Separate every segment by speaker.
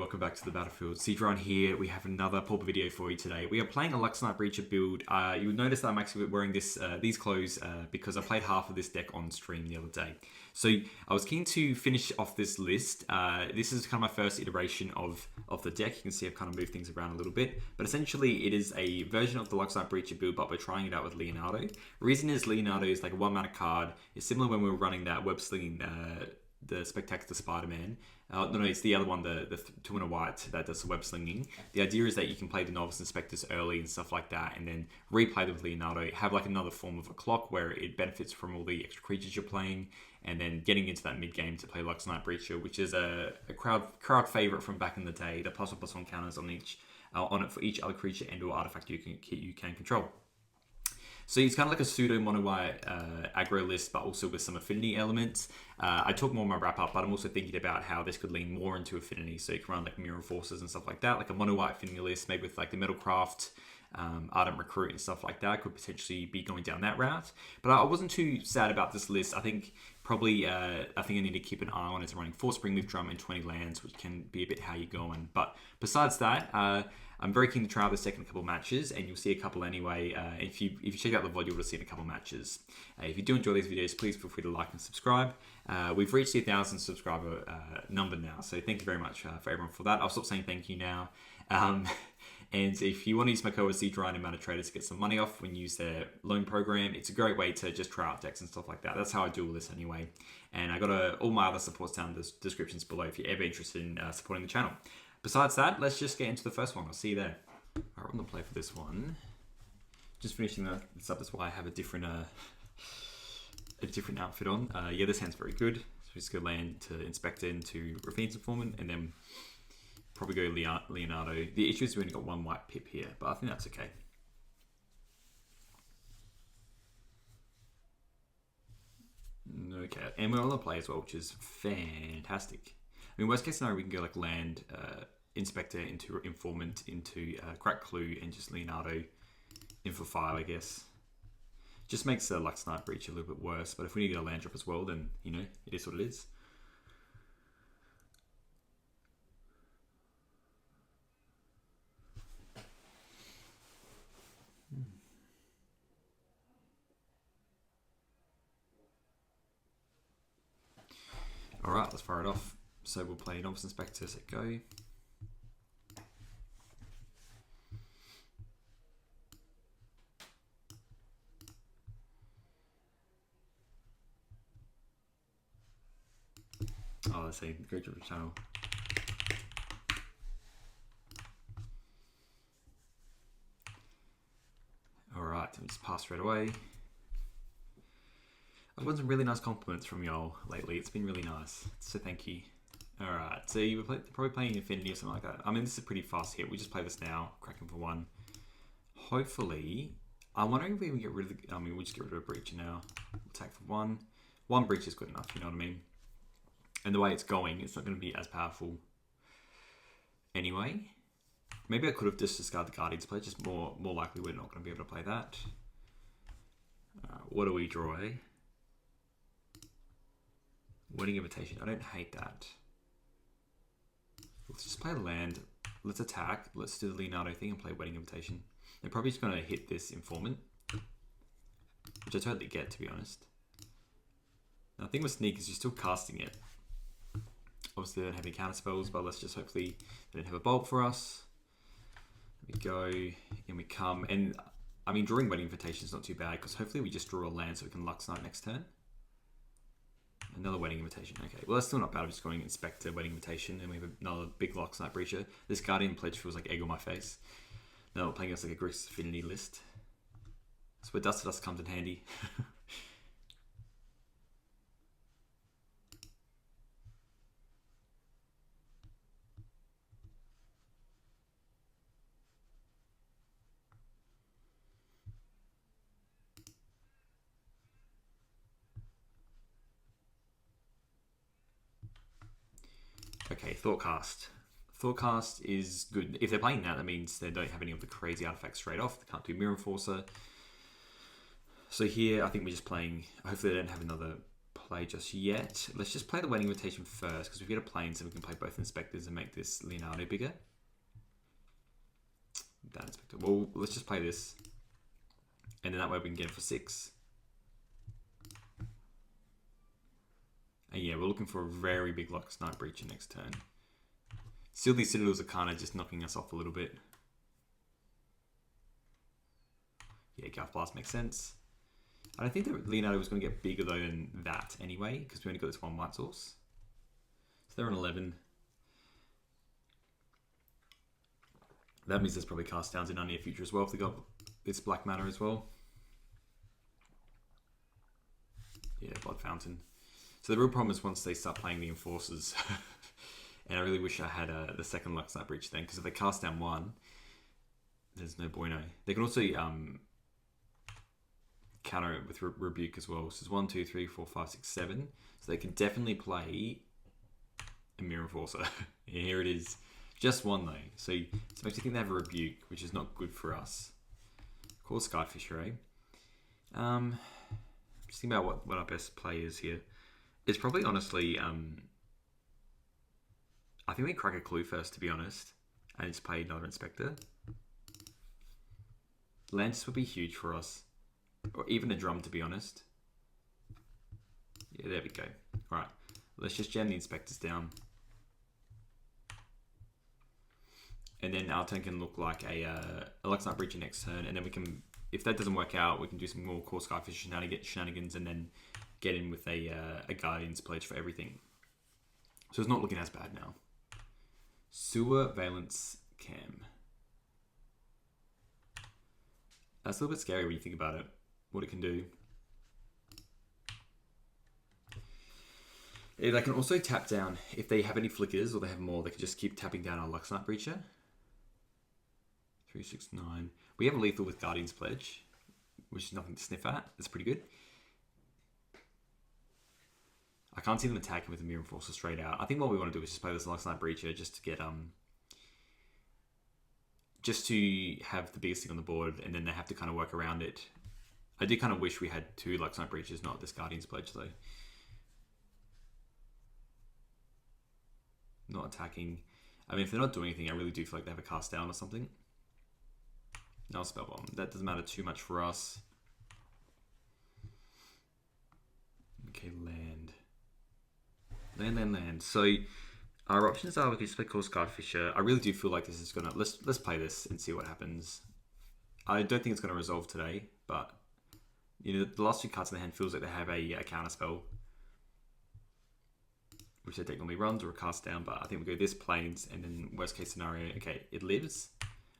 Speaker 1: welcome back to the battlefield. Tron here. We have another Pauper video for you today. We are playing a Luxknight Breacher build. You'll notice that I'm actually wearing these clothes because I played half of this deck on stream the other day. So I was keen to finish off this list. This is kind of my first iteration of the deck. You can see I've kind of moved things around a little bit. But essentially it is a version of the Luxknight Breacher build, but we're trying it out with Leonardo. Reason is Leonardo is like a 1-mana card. It's similar when we were running that web slinging the Spectacular Spider-Man. No, it's the other one, the 2-1 white that does the web slinging. The idea is that you can play the Novice Inspectors early and stuff like that, and then replay them with Leonardo, have like another form of a clock where it benefits from all the extra creatures you're playing, and then getting into that mid-game to play Luxknight Breacher, which is a crowd favorite from back in the day. The +1/+1 counters on it for each other creature and/or artifact you can control. So it's kind of like a pseudo mono white aggro list, but also with some affinity elements. I talk more in my wrap up, but I'm also thinking about how this could lean more into affinity. So you can run like mirror forces and stuff like that, like a mono white affinity list, maybe with like the Metalcraft, Ardent Recruit and stuff like that. Could potentially be going down that route. But I wasn't too sad about this list. I think probably I need to keep an eye on is running 4 Springleaf Drum and 20 lands, which can be a bit how you're going. But besides that, I'm very keen to try out this deck in a couple of matches, and you'll see a couple anyway. If you check out the VOD, you'll see in a couple of matches. If you do enjoy these videos, please feel free to like and subscribe. We've reached the 1,000 subscriber number now, so thank you very much for everyone for that. I'll stop saying thank you now. And if you want to use my code Tron and MetaTrader to get some money off when you use their loan program, it's a great way to just try out decks and stuff like that. That's how I do all this anyway. And I got all my other supports down in the descriptions below if you're ever interested in supporting the channel. Besides that, let's just get into the first one. I'll see you there. All right, I'm gonna play for this one. Just finishing this up. That's why I have a different outfit on. Yeah, this hand's very good. So we just go land to Inspector into Raffine's Informant, and then probably go Leonardo. The issue is we only got 1 white pip here, but I think that's okay. Okay, and we're on the play as well, which is fantastic. I mean, worst case scenario, we can go like land Inspector into Informant into Crack Clue and just Leonardo in for 5, I guess. Just makes Luxknight Breach a little bit worse, but if we need to get a land drop as well, then, you know, it is what it is. Alright, let's fire it off. So we'll play Novice Inspector, set go. Oh, let's say go to the channel. Alright, we just pass straight away. I've got some really nice compliments from y'all lately. It's been really nice, so thank you. Alright, so you were probably playing Affinity or something like that. I mean, this is a pretty fast hit. We just play this now, cracking for 1. Hopefully, I'm wondering if we can get rid of the... I mean, we'll just get rid of a Breacher now. Attack for 1. 1 Breach is good enough, you know what I mean? And the way it's going, it's not going to be as powerful anyway. Maybe I could have just discarded the Guardian's play, just more likely we're not going to be able to play that. What do we draw, eh? Wedding Invitation. I don't hate that. Let's just play land. Let's attack. Let's do the Leonardo thing and play Wedding Invitation. They're probably just going to hit this Informant, which I totally get, to be honest. Now, the thing with Sneak is you're still casting it. Obviously, they don't have any counter spells, but let's just hopefully they don't have a bolt for us. We go, and we come. And, I mean, drawing Wedding Invitation is not too bad, because hopefully we just draw a land so we can Luxknight next turn. Another Wedding Invitation. Okay, well, that's still not bad. I'm just going Inspector, Wedding Invitation, and we have another big Luxknight Breacher. This Guardian Pledge feels like egg on my face. Now we're playing us like a Grixis Affinity list. That's where Dust to Dust comes in handy. Okay, Thoughtcast. Thoughtcast is good. If they're playing that means they don't have any of the crazy artifacts straight off. They can't do Mirror Forcer. So here, I think we're just playing... Hopefully they don't have another play just yet. Let's just play the Wedding Invitation first, because we've got a plane, so we can play both Inspectors and make this Leonardo bigger. That Inspector. Well, let's just play this. And then that way we can get it for 6. And yeah, we're looking for a very big Luxknight Breacher next turn. Still, these Citadels are kind of just knocking us off a little bit. Yeah, Gulf Blast makes sense. I don't think that Leonardo was going to get bigger though than that anyway, because we only got this one white source. So they're on 11. That means there's probably cast downs in our near future as well if they got this black mana as well. Yeah, Blood Fountain. So the real problem is once they start playing the Enforcers, and I really wish I had the second Luxknight Breach then, because if they cast down 1, there's no bueno. They can also counter it with Rebuke as well. So it's 1, 2, 3, 4, 5, 6, 7. So they can definitely play a Mirror Enforcer. Yeah, here it is. Just 1 though. So it makes you think they have a Rebuke, which is not good for us. Call Skyfisher, eh? Just think about what our best play is here. It's probably honestly, I think we crack a Clue first, to be honest, and just play another Inspector. Lantis would be huge for us, or even a Drum, to be honest. Yeah, there we go. All right, let's just jam the Inspectors down, and then our turn can look like a Luxknight Breacher next turn, and then we can, if that doesn't work out, we can do some more Core Skyfish shenanigans, and then get in with a Guardian's Pledge for everything. So it's not looking as bad now. Sewer Valence Cam. That's a little bit scary when you think about it, what it can do. They can also tap down, if they have any flickers or they have more, they can just keep tapping down our Luxknight Breacher. 3, 6, 9. We have a lethal with Guardian's Pledge, which is nothing to sniff at. That's pretty good. I can't see them attacking with the Mirror Enforcer straight out. I think what we want to do is just play this Luxknight Breacher just to get just to have the biggest thing on the board, and then they have to kind of work around it. I do kind of wish we had 2 Luxknight Breachers, not this Guardian's Pledge though. Not attacking. I mean, if they're not doing anything, I really do feel like they have a cast down or something. No Spell Bomb. That doesn't matter too much for us. Okay, land. Land. So our options are we can just play Core Skyfisher. I really do feel like this is gonna let's play this and see what happens. I don't think it's gonna resolve today, but you know the last 2 cards in the hand feels like they have a counter spell, which their deck normally runs, or a cast down. But I think we go this planes, and then worst case scenario, okay, it lives.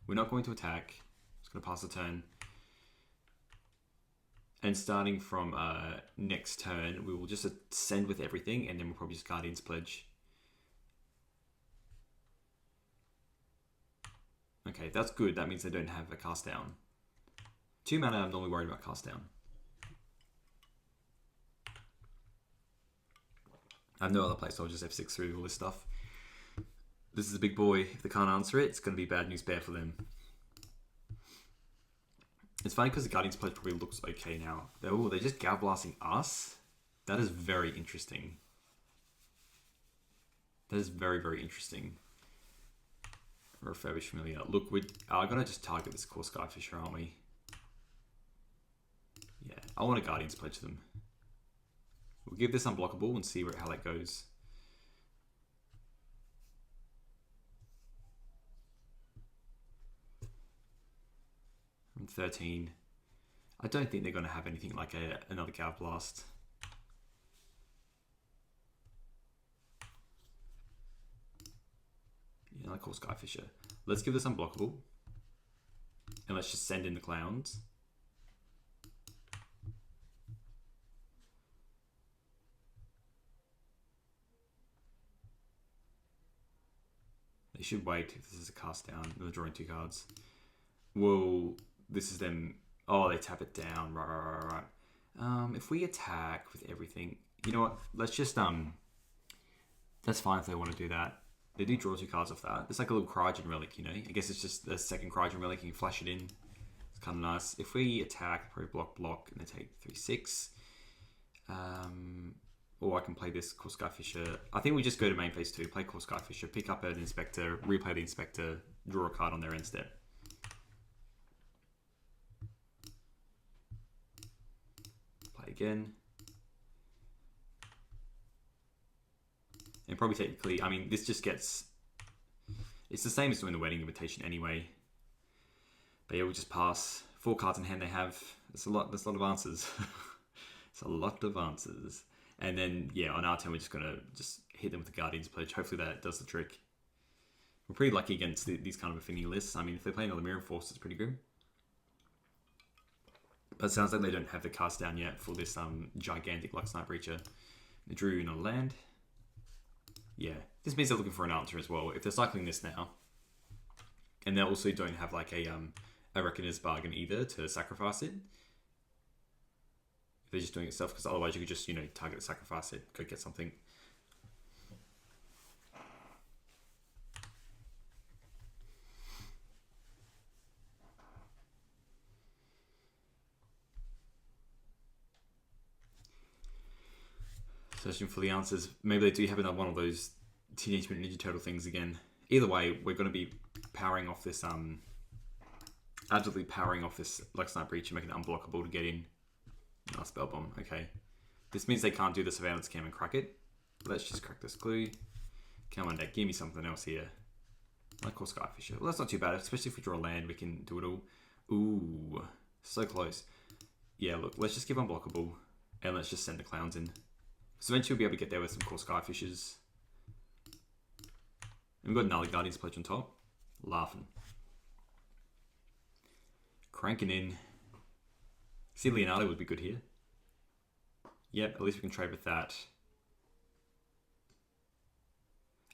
Speaker 1: We're not going to attack. It's gonna pass the turn. And starting from next turn, we will just ascend with everything, and then we'll probably just Guardian's Pledge. Okay, that's good. That means they don't have a cast down. 2 mana, I'm normally worried about cast down. I have no other place, so I'll just F6 through all this stuff. This is a big boy. If they can't answer it, it's going to be bad news bear for them. It's funny because the Guardian's Pledge probably looks okay now. They're just Gav Blasting us? That is very interesting. That is very, very interesting. Refurbished Familiar. Look, I gotta just target this Core Skyfisher, aren't we? Yeah, I want a Guardian's Pledge them. We'll give this unblockable and see how that goes. I'm 13. I don't think they're going to have anything like another Gav Blast. Yeah, I call Skyfisher. Let's give this unblockable. And let's just send in the clowns. They should wait if this is a cast down. They're drawing 2 cards. Whoa, this is them. Oh, they tap it down. Right. If we attack with everything, you know what? Let's just that's fine if they want to do that. They do draw 2 cards off that. It's like a little Cryogen Relic, you know. I guess it's just the second Cryogen Relic. You can flash it in. It's kind of nice. If we attack, probably block, and they take 3, 6. Or I can play this Core Skyfisher. I think we just go to main phase 2, play Core Skyfisher, pick up an Inspector, replay the Inspector, draw a card on their end step. Play again. And probably technically, I mean, this just gets... It's the same as doing the Wedding Invitation anyway. But yeah, we'll just pass. 4 cards in hand they have. That's a lot of answers. It's a lot of answers. And then, yeah, on our turn, we're just going to just hit them with the Guardian's Pledge. Hopefully that does the trick. We're pretty lucky against these kind of Affinity lists. I mean, if they play another Mirror Force, it's pretty good. But it sounds like they don't have the cast down yet for this gigantic Luxknight Breacher. They drew in a land. Yeah, this means they're looking for an answer as well. If they're cycling this now, and they also don't have like a Reckoner's Bargain either to sacrifice it. If they're just doing it stuff, because otherwise you could just, you know, target, sacrifice it, go get something. Searching for the answers. Maybe they do have another one of those Teenage Mutant Ninja Turtle things again. Either way, we're going to be powering off this, absolutely powering off this Luxknight Breacher, making it unblockable to get in. Nice Spell Bomb. Okay. This means they can't do the Surveillance Cam and crack it. Let's just crack this clue. Come on, deck. Give me something else here. Like Core Skyfisher. Well, that's not too bad. Especially if we draw a land, we can do it all. Ooh. So close. Yeah, look. Let's just give unblockable. And let's just send the clowns in. So eventually we'll be able to get there with some Core Skyfishers. And we've got another Guardian's Pledge on top. Laughing. Cranking in. See, Leonardo would be good here. Yep, at least we can trade with that.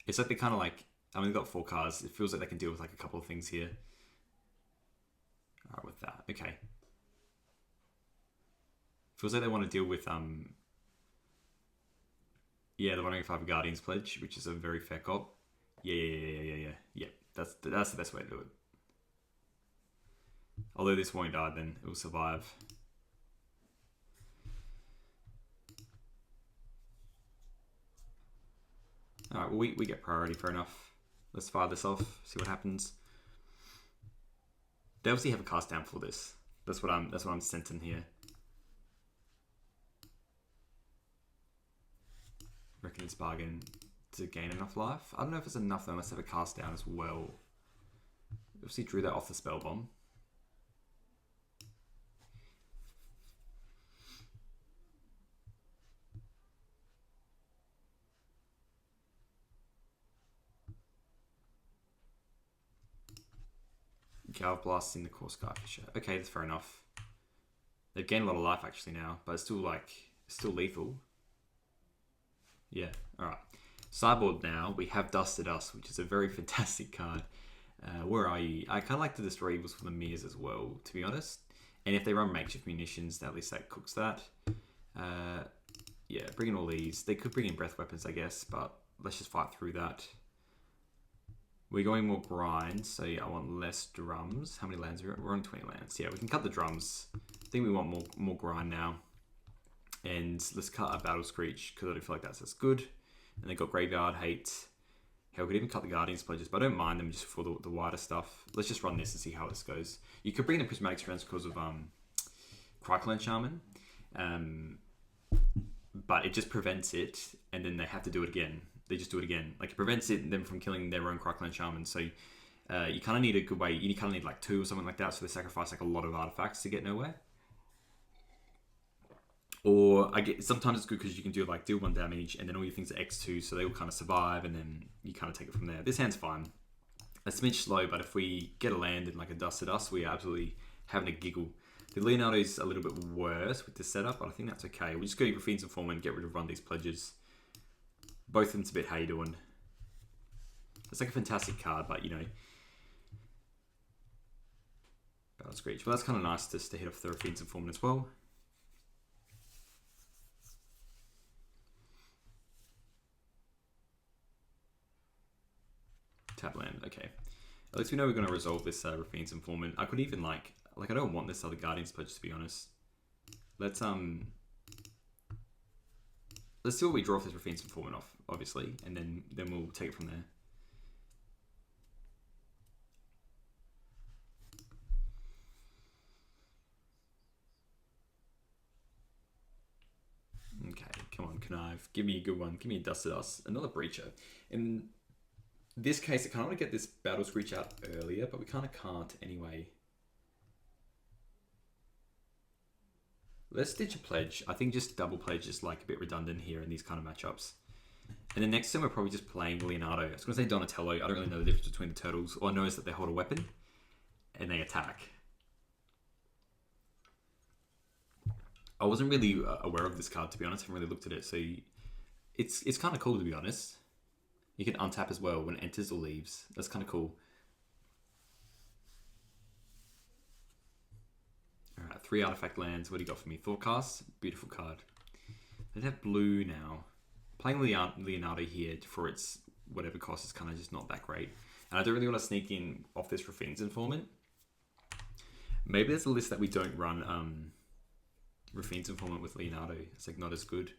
Speaker 1: It's like they kind of like... I mean, they've got 4 cards. It feels like they can deal with like a couple of things here. Alright, with that. Okay. Feels like they want to deal with... Yeah, they're wondering if I have a Guardian's Pledge, which is a very fair cop. Yeah. That's the best way to do it. Although this won't die, then it will survive. Alright, well, we get priority, fair enough. Let's fire this off, see what happens. They obviously have a cast down for this. That's what I'm sensing here. Reckoner's Bargain to gain enough life. I don't know if it's enough though, unless they have a cast down as well. Obviously drew that off the Spell Bomb. Galv Blast in the Core Skyfisher. Okay, that's fair enough. They've gained a lot of life actually now, but it's still lethal. Yeah, alright. Sideboard now, we have Dusted Us, which is a very fantastic card. Where are you? I kind of like to destroy evils for the Mirs as well, to be honest. And if they run makeshift munitions, at least that cooks that. Yeah, bring in all these. They could bring in breath weapons, I guess, but let's just fight through that. We're going more grind, so yeah, I want less drums. How many lands are we on? We're on 20 lands. Yeah, we can cut the drums. I think we want more grind now. And let's cut a Battle Screech, because I don't feel like that's as good. And they got Graveyard, Hate. Hell, we could even cut the Guardian's Pledges, but I don't mind them just for the wider stuff. Let's just run this and see how this goes. You could bring in Prismatic Strands because of Cryclone Shaman. But it just prevents it, and then they have to do it again. They just do it again. Like, it prevents them from killing their own Cryclone Shaman. So you kind of need a good way. You kind of need like 2 or something like that, so they sacrifice like a lot of artifacts to get nowhere. Or sometimes it's good because you can do like deal 1 damage and then all your things are X2, so they will kind of survive, and then you kind of take it from there. This hand's fine. A smidge slow, but if we get a land in like a Dusted Us, we are absolutely having a giggle. The Leonardo's a little bit worse with this setup, but I think that's okay. We just go to Fiend's Informant and get rid of Run these Pledges. Both of them's a bit how you doing. It's like a fantastic card, but you know. Battle Screech. Well, that's kind of nice just to hit off the Fiend's Informant as well. Tap land, okay. At least we know we're going to resolve this Raffine's Informant. I could even like I don't want this other Guardian's Pledge, to be honest. Let's let's see what we draw if this Raffine's Informant off, obviously, and then we'll take it from there. Okay, come on, Connive. Give me a good one. Give me a Dust to Dust. Another Breacher. In this case, I kind of want to get this Battle Screech out earlier, but we kind of can't anyway. Let's Stitch a Pledge. I think just double pledge is like a bit redundant here in these kind of matchups. And then next time we're probably just playing Leonardo. I was going to say Donatello. I don't really know the difference between the turtles. All I know is that they hold a weapon and they attack. I wasn't really aware of this card, to be honest. I haven't really looked at it. So it's kind of cool, to be honest. You can untap as well when it enters or leaves. That's kind of cool. Alright, 3 artifact lands. What do you got for me? Thoughtcast. Beautiful card. They have blue now. Playing Leonardo here for its whatever cost is kind of just not that great. And I don't really want to sneak in off this Raffine's Informant. Maybe there's a list that we don't run Raffine's Informant with Leonardo. It's like not as good.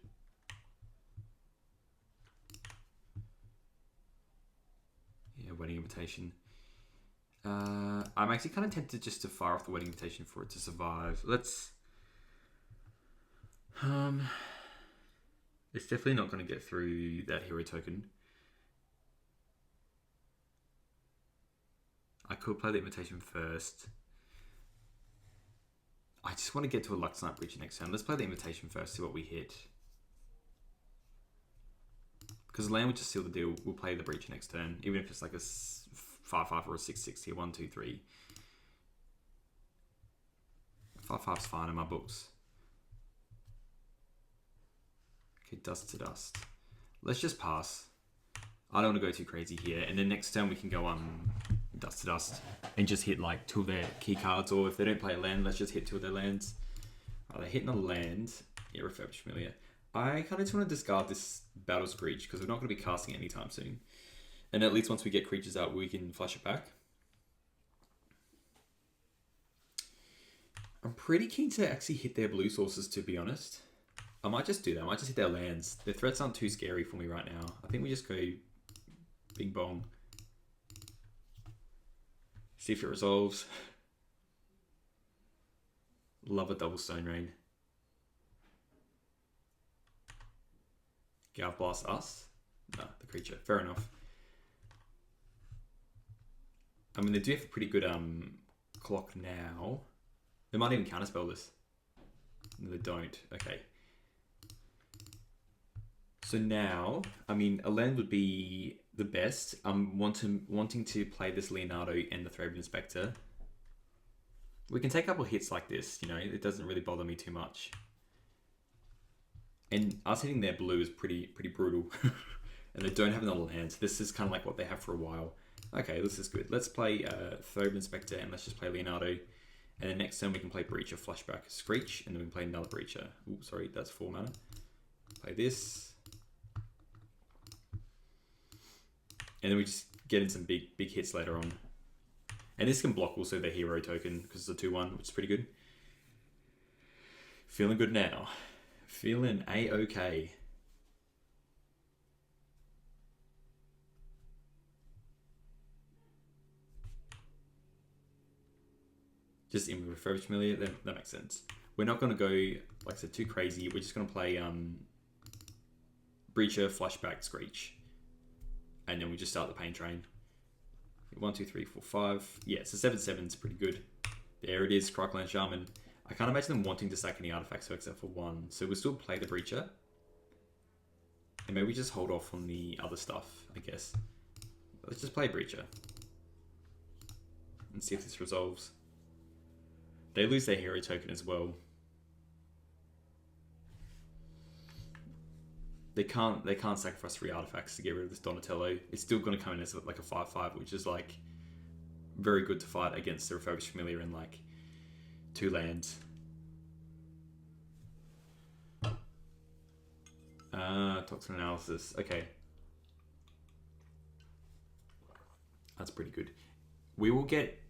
Speaker 1: Yeah, Wedding Invitation. I'm actually kind of tempted just to fire off the Wedding Invitation for it to survive. Let's... It's definitely not going to get through that hero token. I could play the Invitation first. I just want to get to a Luxknight Breacher next turn. Let's play the Invitation first, see what we hit. Because land would just seal the deal. We'll play the Breacher next turn, even if it's like a 5/5 or a 6/6 here. 1, 2, 3. 5/5's fine in my books. Okay, Dust to Dust. Let's just pass. I don't want to go too crazy here. And then next turn we can go Dust to Dust and just hit like 2 of their key cards, or if they don't play a land, let's just hit 2 of their lands. They're hitting a land. Yeah, Refurbished Familiar. I kind of just want to discard this Battle Screech because we're not going to be casting it anytime soon. And at least once we get creatures out, we can flash it back. I'm pretty keen to actually hit their blue sources, to be honest. I might just do that. I might just hit their lands. Their threats aren't too scary for me right now. I think we just go bing bong. See if it resolves. Love a double Stone Rain. Galv Blast us? No, the creature. Fair enough. I mean, they do have a pretty good clock now. They might even counterspell this. No, they don't. Okay. So now, I mean, a land would be the best. I'm wanting to play this Leonardo and the Thraben Inspector. We can take a couple hits like this, you know, it doesn't really bother me too much. And us hitting their blue is pretty brutal. And they don't have another land. So this is kind of like what they have for a while. Okay, this is good. Let's play Thraben Inspector and let's just play Leonardo. And then next turn we can play Breacher, Flashback, Screech, and then we can play another Breacher. Ooh, sorry, that's 4 mana. Play this. And then we just get in some big hits later on. And this can block also their hero token because it's a 2/1, which is pretty good. Feeling good now. Feeling A-okay. Just in with Refurbished Familiar, that makes sense. We're not going to go, like I said, too crazy. We're just going to play Breacher, Flashback, Screech. And then we just start the Pain Train. 1, 2, 3, 4, 5. Yeah, so 7/7 is pretty good. There it is, Crockland Shaman. I can't imagine them wanting to sack any artifacts except for 1. So we'll still play the Breacher. And maybe we just hold off on the other stuff, I guess. Let's just play Breacher. And see if this resolves. They lose their hero token as well. They can't sacrifice 3 artifacts to get rid of this Donatello. It's still going to come in as like a 5/5, which is like very good to fight against the Refurbished Familiar in like 2 lands. Toxin Analysis. Okay. That's pretty good. We will get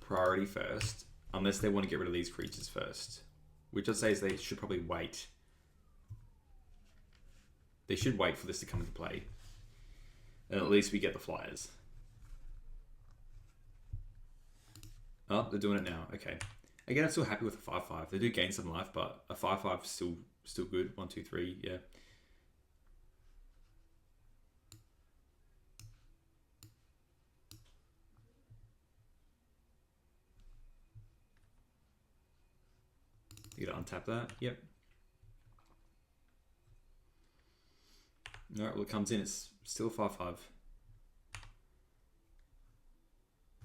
Speaker 1: priority first, unless they want to get rid of these creatures first. Which I'd say is they should probably wait. They should wait for this to come into play. And at least we get the flyers. Oh, they're doing it now. Okay. Again, I'm still happy with a 5/5. They do gain some life, but a 5/5 is still good. 1, 2, 3, yeah. You gotta untap that. Yep. Alright, well it comes in, it's still 5/5.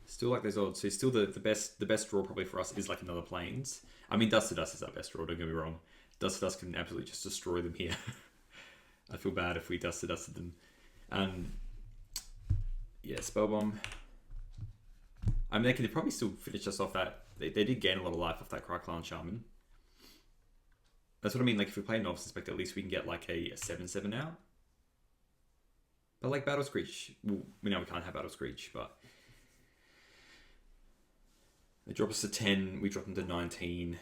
Speaker 1: Still like those odds. So still the best draw probably for us is like another Plains. I mean, Dust to Dust is our best draw, don't get me wrong. Dust to Dust can absolutely just destroy them here. I feel bad if we Dust to Dusted them. Yeah, Spellbomb. I mean, they could probably still finish us off that. They did gain a lot of life off that Cryclan Shaman. That's what I mean, like if we play Novice Inspector, at least we can get like a 7/7 out. But like Battle Screech, well, we know we can't have Battle Screech, but they drop us to 10, we drop them to 19.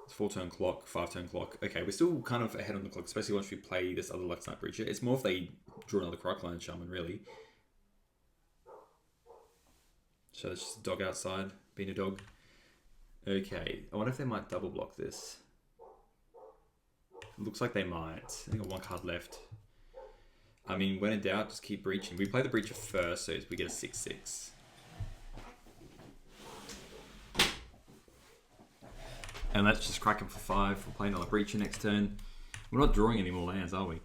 Speaker 1: It's 4-turn clock, 5-turn clock. Okay, we're still kind of ahead on the clock, especially once we play this other Luxknight Breacher. It's more if they draw another Cryclan Shaman, really. So that's just a dog outside, being a dog. Okay, I wonder if they might double block this. Looks like they might. I think got one card left. I mean, when in doubt, just keep breaching. We play the Breacher first, so we get a 6/6. And let's just crack him for 5. We'll play another Breacher next turn. We're not drawing any more lands, are we?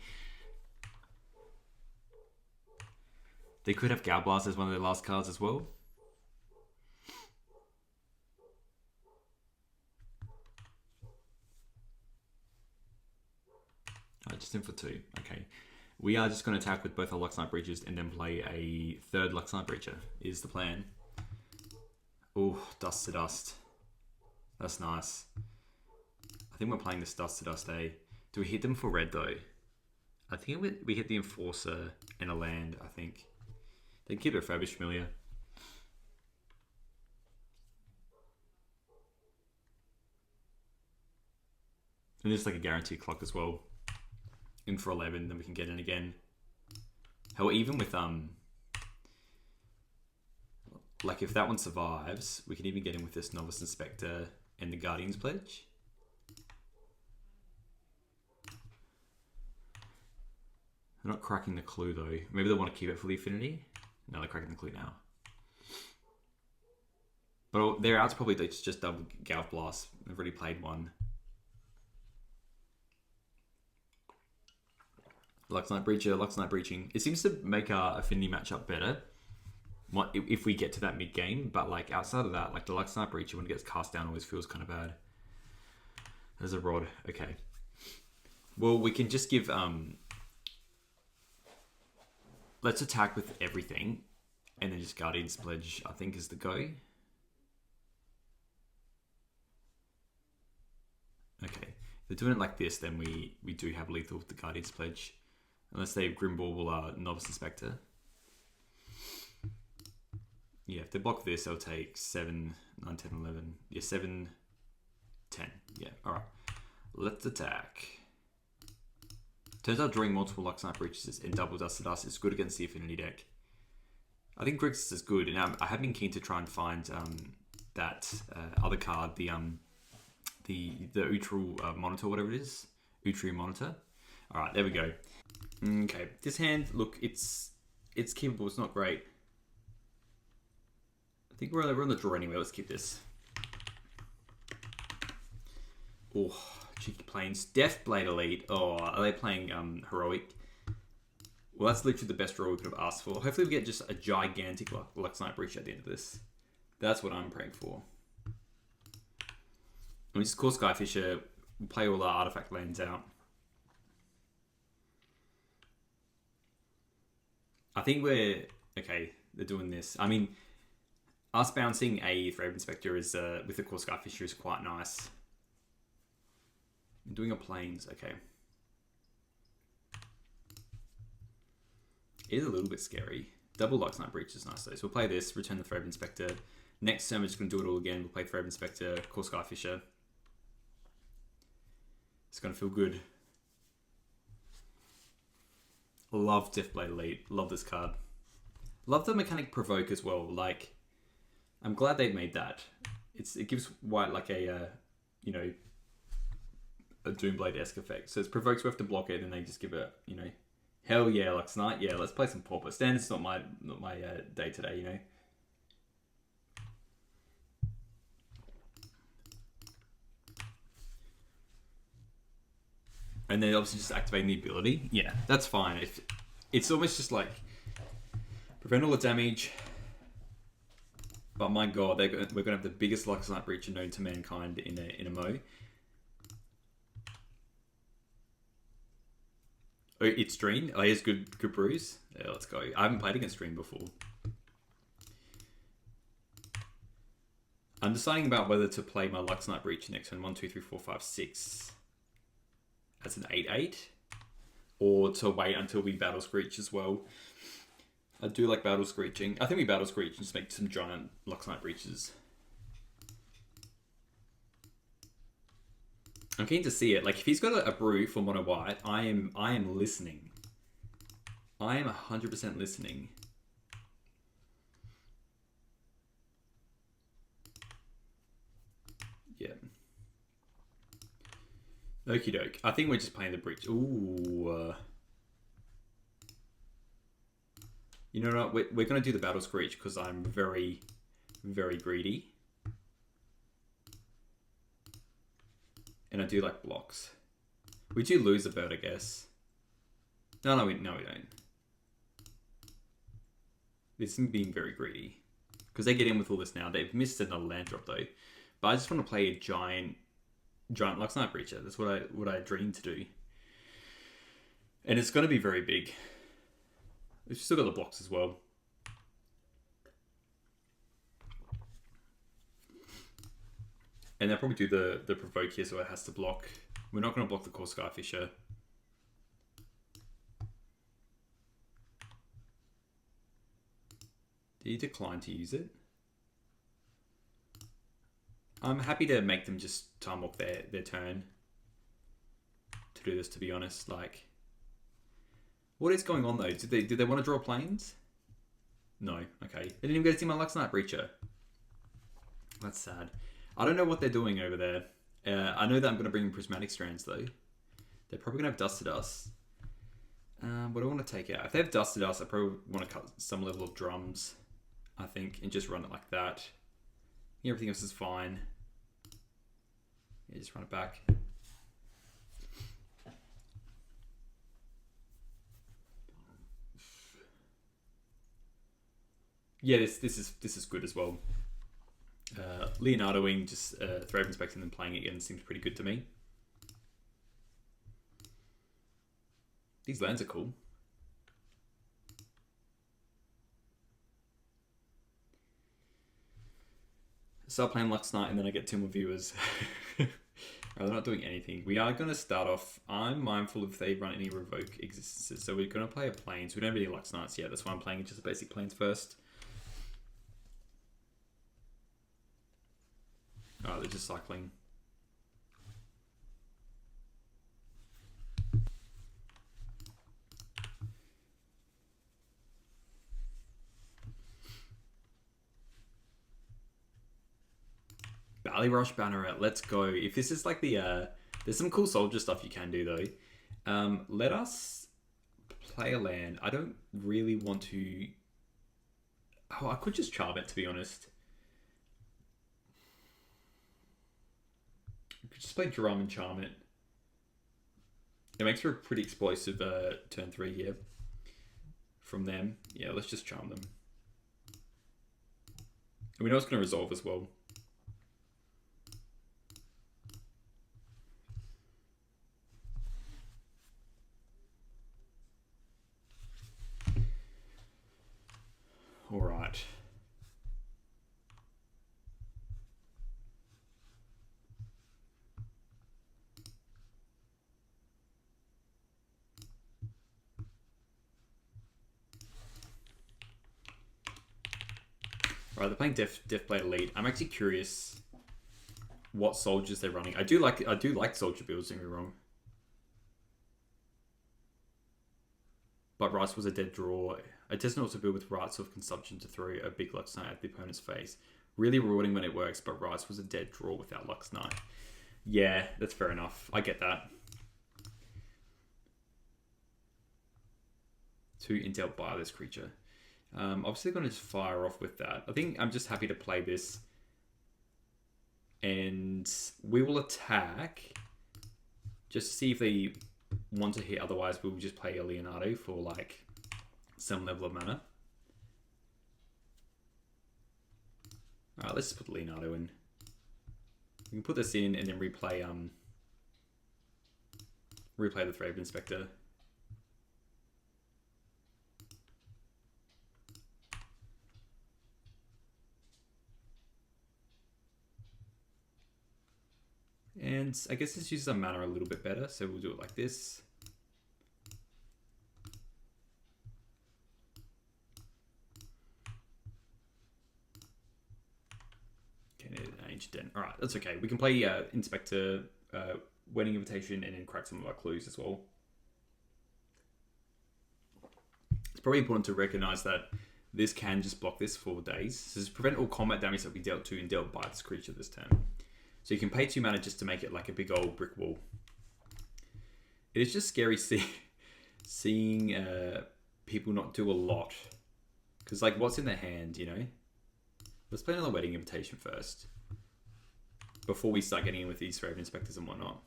Speaker 1: They could have Galblast as one of their last cards as well. Just in for 2. Okay. We are just going to attack with both our Luxknight Breachers and then play a third Luxknight Breacher, is the plan. Oh, Dust to Dust. That's nice. I think we're playing this Dust to Dust, eh? Do we hit them for red, though? I think we hit the Enforcer and a land, I think. They can keep their Fabish Familiar. And it's like a guaranteed clock as well. In for 11, then we can get in again. Hell, even with like if that one survives, we can even get in with this Novice Inspector and the Guardian's Pledge. They're not cracking the clue though. Maybe they want to keep it for the Affinity. No, they're cracking the clue now. But their out's probably just double Galv Blast. They've already played one. Luxknight Breacher, Luxknight Breaching. It seems to make our Affinity matchup better if we get to that mid game, but like outside of that, like the Luxknight Breacher when it gets cast down always feels kind of bad. There's a rod. Okay. Well, we can just give let's attack with everything and then just Guardian's Pledge, I think, is the go. Okay. If they're doing it like this, then we do have lethal with the Guardian's Pledge. Unless they Grimbauble Novice Inspector. Yeah, if they block this, they'll take 7, 9, 10, 11. Yeah, 7, 10. Yeah, alright. Let's attack. Turns out drawing multiple Luxknight Breaches and double Dust to Dust is good against the Affinity deck. I think Grixis is good, and I have been keen to try and find that other card, the Utru Monitor, whatever it is. Utru Monitor. Alright, there we go. Okay, this hand, look, it's keepable, it's not great. I think we're on the draw anyway, let's keep this. Oh, cheeky Plains. Deathblade Elite. Oh, are they playing Heroic? Well, that's literally the best draw we could have asked for. Hopefully we get just a gigantic Luxknight Breach at the end of this. That's what I'm praying for. And we just call Skyfisher, we'll play all our artifact lands out. I think we're... Okay, they're doing this. I mean, us bouncing a Thread Inspector is, with the core Skyfisher is quite nice. Doing a Plains, okay. It is a little bit scary. Double Luxknight Breach is nice though. So we'll play this, return the Thread Inspector. Next turn we're just going to do it all again. We'll play Thread Inspector, core Skyfisher. It's going to feel good. Love Deathblade Elite. Love this card. Love the mechanic Provoke as well. Like, I'm glad they made that. It gives white like a you know, a Doomblade-esque effect. So it's Provokes, we have to block it, and they just give it, you know, hell yeah, Luxknight. Yeah, let's play some Pauper. Standard's not my day today, you know. And then obviously just activating the ability. Yeah, that's fine. If it's almost just like prevent all the damage. But my god, we're going to have the biggest Luxknight Breacher known to mankind in a Mo. Oh, it's Dream. Oh, here's good brews. Yeah, let's go. I haven't played against Dream before. I'm deciding about whether to play my Luxknight Breacher next one. 1, 2, 3, 4, 5, 6. As an 8/8. Or to wait until we Battle Screech as well. I do like Battle Screeching. I think we Battle Screech and just make some giant Luxknight Breaches. I'm keen to see it. Like, if he's got a brew for mono white, I am listening. I am 100% listening. Yeah. Okie doke. I think we're just playing the breach. Ooh. You know what? We're going to do the Battle Screech because I'm very, very greedy. And I do like blocks. We do lose a bird, I guess. No, we don't. This is being very greedy. Because they get in with all this now. They've missed another land drop though. But I just want to play a giant Luxknight Breacher. That's what I dream to do. And it's going to be very big. We've still got the blocks as well. And they'll probably do the Provoke here, so it has to block. We're not going to block the Core Skyfisher. Did he decline to use it? I'm happy to make them just time walk their turn to do this, to be honest. Like, what is going on though? Did they want to draw planes? No. Okay. They didn't even get to see my Luxknight Breacher. That's sad. I don't know what they're doing over there. I know that I'm going to bring in Prismatic Strands though. They're probably going to have Dusted Us. What do I want to take out? If they have Dusted Us, I probably want to cut some level of drums, I think, and just run it like that. Everything else is fine. Yeah, just run it back. Yeah, this is good as well. Leonardoing, just Thraven Spectre and then playing it again seems pretty good to me. These lands are cool. Start playing Luxknight and then I get 2 more viewers. Right, they're not doing anything. We are going to start off. I'm mindful if they run any Revoke existences. So we're going to play a Plains. We don't have any Luxknights yet. That's why I'm playing just a basic Plains first. Oh, they're just cycling. Valley Rush Banneret, let's go. If this is like the there's some cool soldier stuff you can do though. Let us play a land. I don't really want to. Oh, I could just charm it, to be honest. I could just play drum and charm it. It makes for a pretty explosive turn 3 here. From them. Yeah, let's just charm them. And we know it's going to resolve as well. All right. Right, they're playing Deathblade Elite. I'm actually curious what soldiers they're running. I do like soldier builds, don't get me wrong. but Rights was a dead draw. It doesn't also build with Rights of Consumption to throw a big Luxknight at the opponent's face. Really rewarding when it works, but Rights was a dead draw without Luxknight. Yeah, that's fair enough. I get that. 2 Intel buy this creature. Obviously going to just fire off with that. I think I'm just happy to play this. And we will attack just to see if they want to hit. Otherwise, we'll just play a Leonardo for like some level of mana. Alright, let's put Leonardo in. We can put this in and then replay the Thread Inspector. And I guess this uses our mana a little bit better, so we'll do it like this. Okay, Ancient Den. Alright, that's okay. We can play Inspector, Wedding Invitation, and then crack some of our clues as well. It's probably important to recognize that this can just block this for days. So this prevent all combat damage that we dealt to and dealt by this creature this turn. So you can pay 2 mana just to make it like a big old brick wall. It is just scary seeing people not do a lot. Because like what's in their hand, you know? Let's play another Wedding Invitation first. Before we start getting in with these Raven Inspectors and whatnot.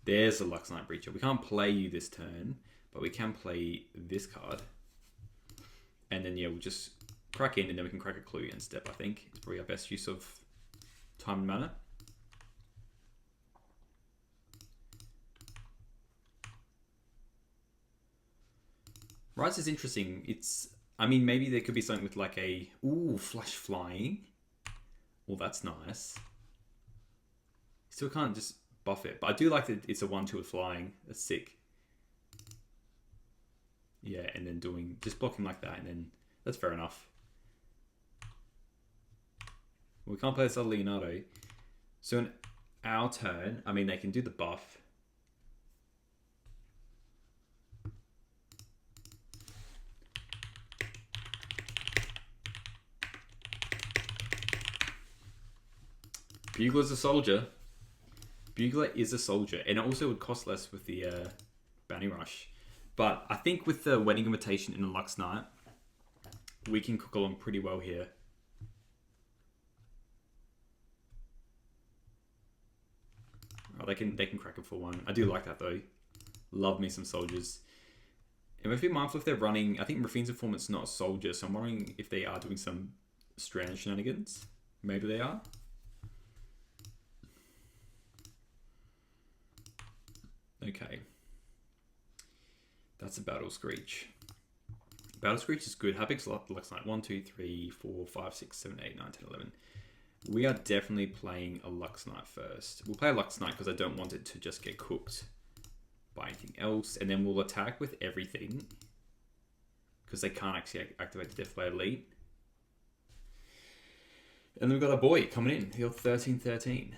Speaker 1: There's the Luxknight Breacher. We can't play you this turn, but we can play this card. And then yeah, we'll just crack in and then we can crack a clue and step, I think. It's probably our best use of time and mana. Rise is interesting. I mean, maybe there could be something with like a, flash flying. Well, that's nice. Still can't just buff it. But I do like that it's a 1/2 with flying. That's sick. Yeah, and then just blocking like that, and then that's fair enough. We can't play this other Leonardo. So in our turn, I mean, they can do the buff. Bugler's a soldier. Bugler is a soldier. And it also would cost less with the Bounty Rush. But I think with the Wedding Invitation and the Luxknight, we can cook along pretty well here. Oh, they can crack it for 1. I do like that though. Love me some soldiers. And we have to be mindful if they're running. I think Rafine's Informant's not a soldier, so I'm wondering if they are doing some Strand shenanigans. Maybe they are. Okay. That's a Battle Screech. Battle Screech is good. How big's Luxknight? 1, 2, 3, 4, 5, 6, 7, 8, 9, 10, 11. We are definitely playing a Luxknight first. We'll play a Luxknight because I don't want it to just get cooked by anything else. And then we'll attack with everything because they can't actually activate the Deathblade Elite. And then we've got a boy coming in. He'll 13-13.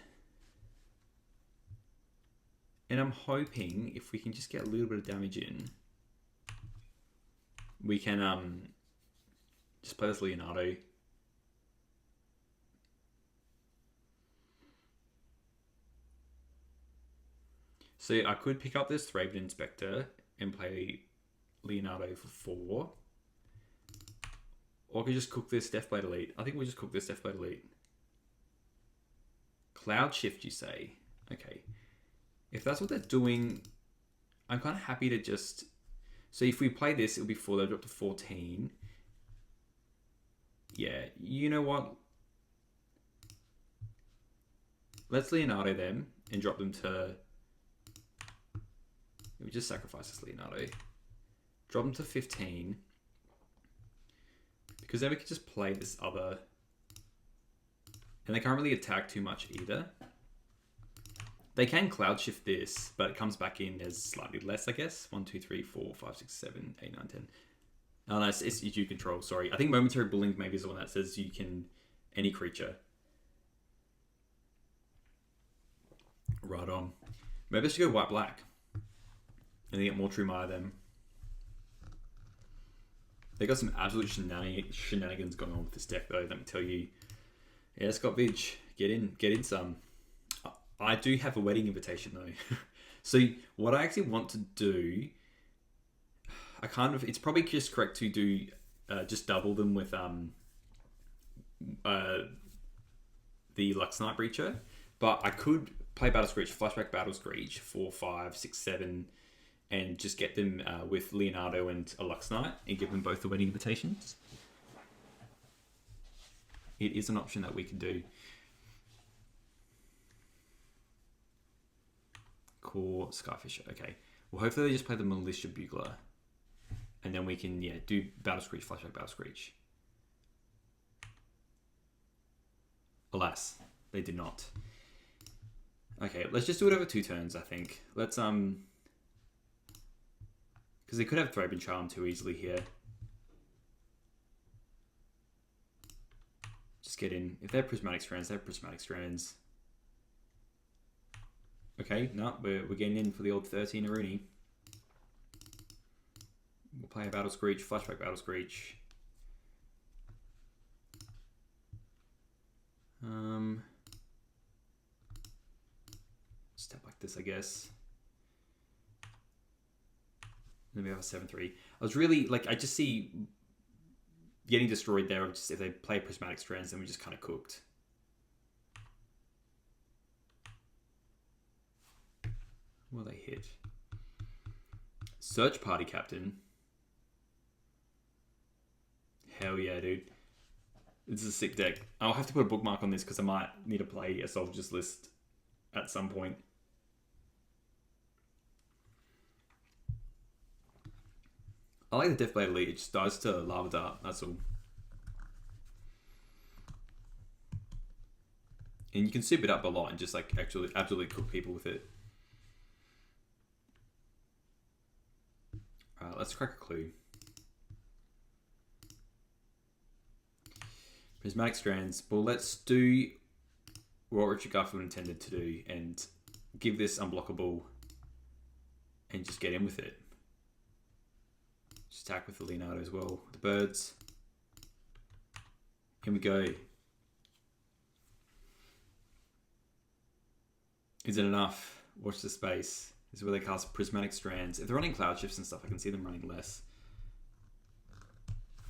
Speaker 1: And I'm hoping if we can just get a little bit of damage in, we can just play this Leonardo. So I could pick up this Thraben Inspector and play Leonardo for 4. Or I could just cook this Deathblade Elite. I think we'll just cook this Deathblade Elite. Cloud Shift, you say? Okay. If that's what they're doing, I'm kind of happy to just... So if we play this, it'll be 4. They'll drop to 14. Yeah, you know what? Let's Leonardo them and drop them to... We just sacrifice this Leonardo. Drop them to 15. Because then we could just play this other... And they can't really attack too much either. They can Cloud Shift this, but it comes back in as slightly less, I guess. 1, 2, 3, 4, 5, 6, 7, 8, 9, 10. Oh no, it's you control, sorry. I think Momentary Bullying maybe is the one that says you can... Any creature. Right on. Maybe I should go white-black. And then get more True Maya them. They got some absolute shenanigans going on with this deck, though. Let me tell you. Yeah, Scott Vidge, get in some. I do have a wedding invitation though. So what I actually want to do, it's probably just correct to do just double them with the Luxknight Breacher, but I could play Battle Screech, flashback Battle Screech 4, 5, 6, 7, and just get them with Leonardo and a Luxknight and give them both the wedding invitations. It is an option that we can do. Core Skyfisher. Okay. Well, hopefully they just play the Militia Bugler. And then we can, do Battle Screech, flashback Battle Screech. Alas, they did not. Okay, let's just do it over 2 turns, I think. Let's, because they could have Throbe and Charm too easily here. Just get in. If they have Prismatic Strands, they have Prismatic Strands. Okay, no, we're getting in for the old 13 Aruni. We'll play a Battle Screech, flashback Battle Screech. Step like this, I guess. Then we have a 7-3. I was really, I just see getting destroyed there. Just if they play Prismatic Strands, then we just kind of cooked. Will they hit? Search Party Captain. Hell yeah, dude. This is a sick deck. I'll have to put a bookmark on this because I might need to play a Soldiers list at some point. I like the Deathblade Elite. It just dies to Lava Dart. That's all. And you can soup it up a lot and just actually absolutely cook people with it. Alright, let's crack a clue. Prismatic Strands. Well, let's do what Richard Garfield intended to do and give this unblockable and just get in with it. Just attack with the Leonardo as well. The birds. Here we go. Is it enough? Watch the space. This is where they cast Prismatic Strands. If they're running Cloud Shifts and stuff, I can see them running less.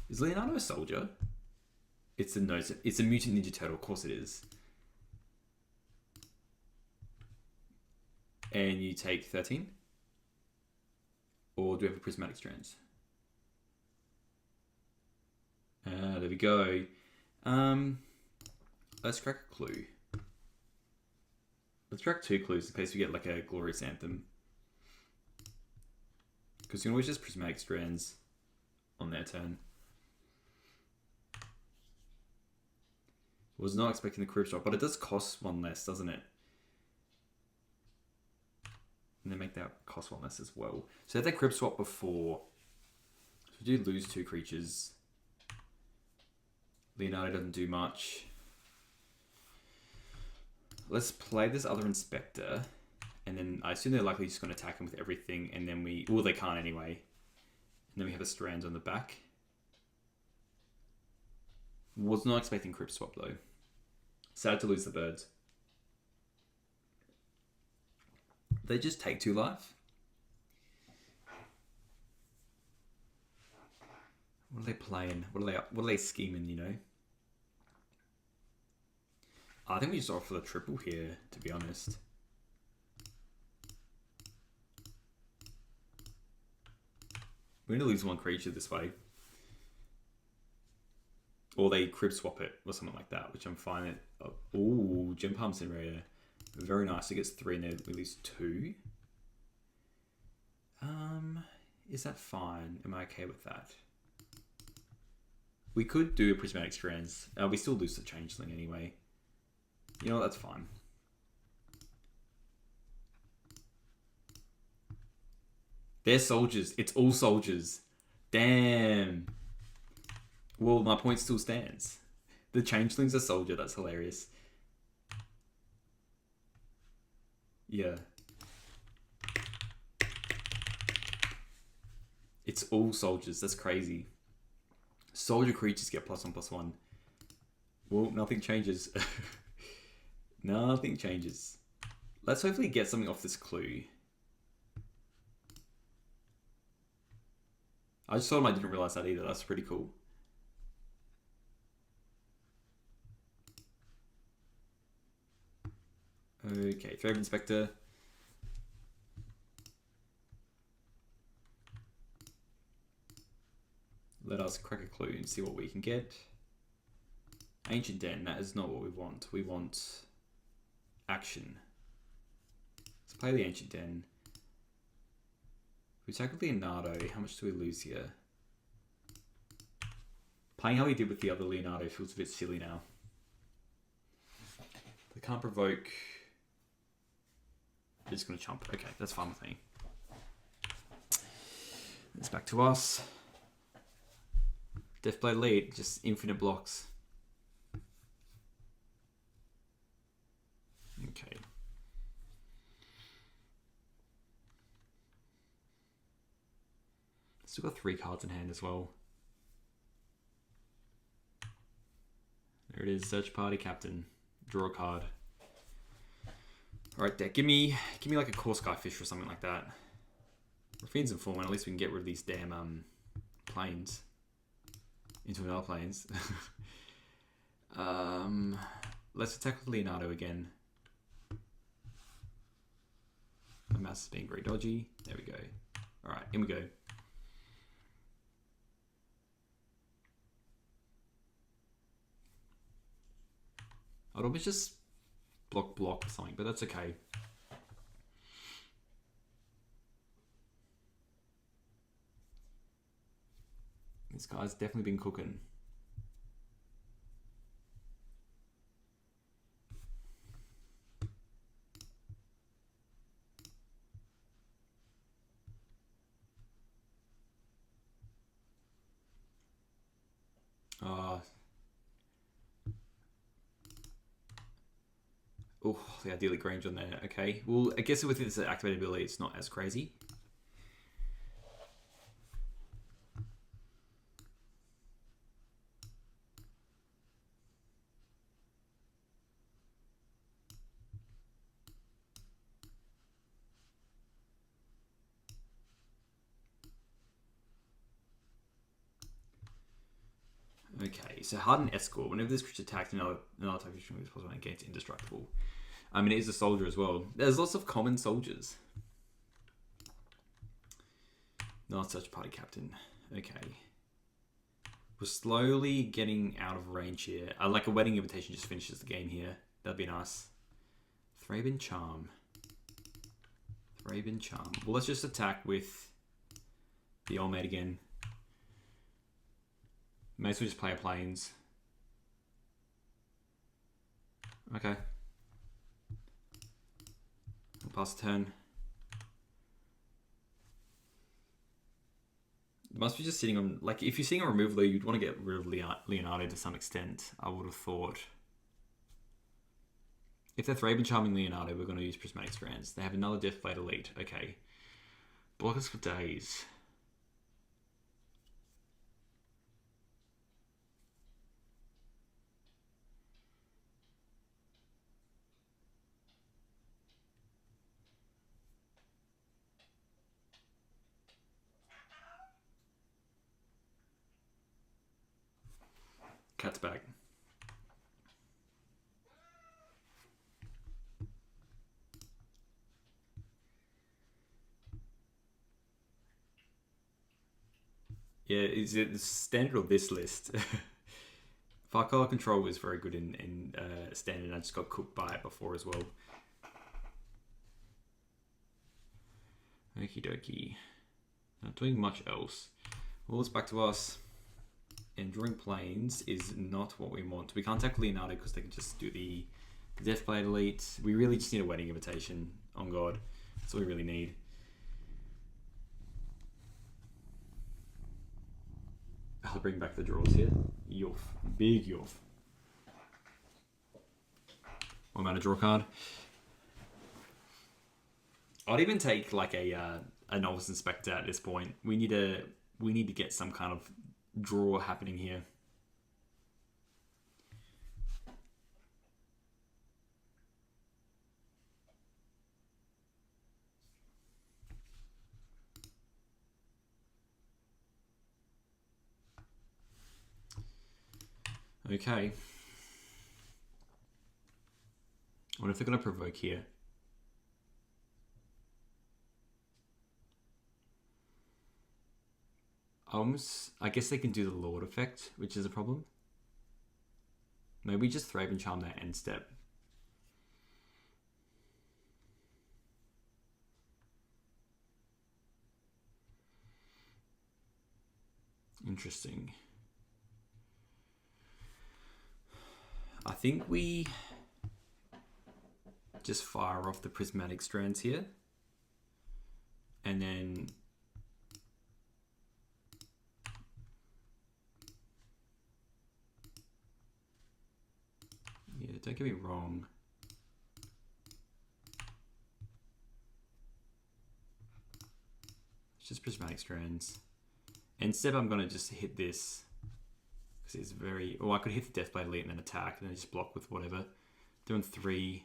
Speaker 1: Is Leonardo a soldier? It's a Mutant Ninja Turtle. Of course it is. And you take 13? Or do we have a Prismatic Strands? There we go. Let's crack a clue. Let's crack 2 clues in case we get a Glorious Anthem. Because you can always just Prismatic Strands on their turn. Was not expecting the Crib Swap, but it does cost 1 less, doesn't it? And then make that cost 1 less as well. So I had that Crib Swap before. So we do lose 2 creatures. Leonardo doesn't do much. Let's play this other Inspector. And then I assume they're likely just going to attack him with everything. And then well, they can't anyway. And then we have a Strands on the back. Was not expecting Crib Swap though. Sad to lose the birds. They just take 2 life. What are they playing? What are they scheming, you know? I think we just offer the triple here, to be honest. We're going to lose 1 creature this way. Or they Crib Swap it, or something like that, which I'm fine at. Ooh, Gem Palm Incinerator. Very nice. It gets 3 and then we lose 2. Is that fine? Am I okay with that? We could do a Prismatic Strands. We still lose the Changeling anyway. You know what? That's fine. They're soldiers. It's all soldiers. Damn. Well, my point still stands. The Changeling's a soldier. That's hilarious. Yeah. It's all soldiers. That's crazy. Soldier creatures get +1/+1. Well, nothing changes. Nothing changes. Let's hopefully get something off this clue. I just thought I didn't realize that either. That's pretty cool. Okay, Thread Inspector. Let us crack a clue and see what we can get. Ancient Den, that is not what we want. We want action. Let's play the Ancient Den. We tackle Leonardo. How much do we lose here? Playing how we did with the other Leonardo feels a bit silly now. They can't provoke. They're just going to chomp. Okay, that's fine with me. It's back to us. Deathblade lead, just infinite blocks. Okay. Still got 3 cards in hand as well. There it is, Search Party Captain. Draw a card. Alright, deck. Give me like a Core Skyfish or something like that. Raffine's in form, and at least we can get rid of these damn planes. Into another planes. Let's attack with Leonardo again. My mouse is being very dodgy. There we go. Alright, in we go. I'd almost just block or something, but that's okay. This guy's definitely been cooking. Oh, the idyllic range on there. Okay. Well, I guess with this activated ability, it's not as crazy. Okay, so Hardened Escort. Whenever this creature attacks, another type of creature is possible and gains indestructible. I mean, it is a soldier as well. There's lots of common soldiers. Not such Party Captain. Okay. We're slowly getting out of range here. Like a Wedding Invitation just finishes the game here. That'd be nice. Thraben Charm. Thraben Charm. Well, let's just attack with the Olmade again. May as well just play a planes. Okay. We'll pass the turn. It must be just sitting on... Like, if you're sitting on removal, you'd want to get rid of Leonardo to some extent, I would have thought. If they're Thraben Charming Leonardo, we're going to use Prismatic Strands. They have another Deathblade Elite. Okay. Block us for days. Cat's back. Yeah, is it the standard or this list? Five-color Control was very good in standard, and I just got cooked by it before as well. Okie dokie. Not doing much else. Well, it's back to us. And drawing planes is not what we want. We can't tackle Leonardo because they can just do the Deathblade Elite. We really just need a Wedding Invitation. On God. That's all we really need. I'll bring back the draws here. Yoof. Big yoof. One mana draw card. I'd even take like a Novice Inspector at this point. We need to get some kind of draw happening here. Okay. I wonder if they're going to provoke here. I guess they can do the Lord effect, which is a problem. Maybe just Thraben Charm that end step. Interesting. I think we just fire off the Prismatic Strands here. And then yeah, don't get me wrong. It's just Prismatic Strands. Instead, I'm going to just hit this. Because it's very... Oh, I could hit the Deathblade Elite and then attack. And then just block with whatever. Doing 3.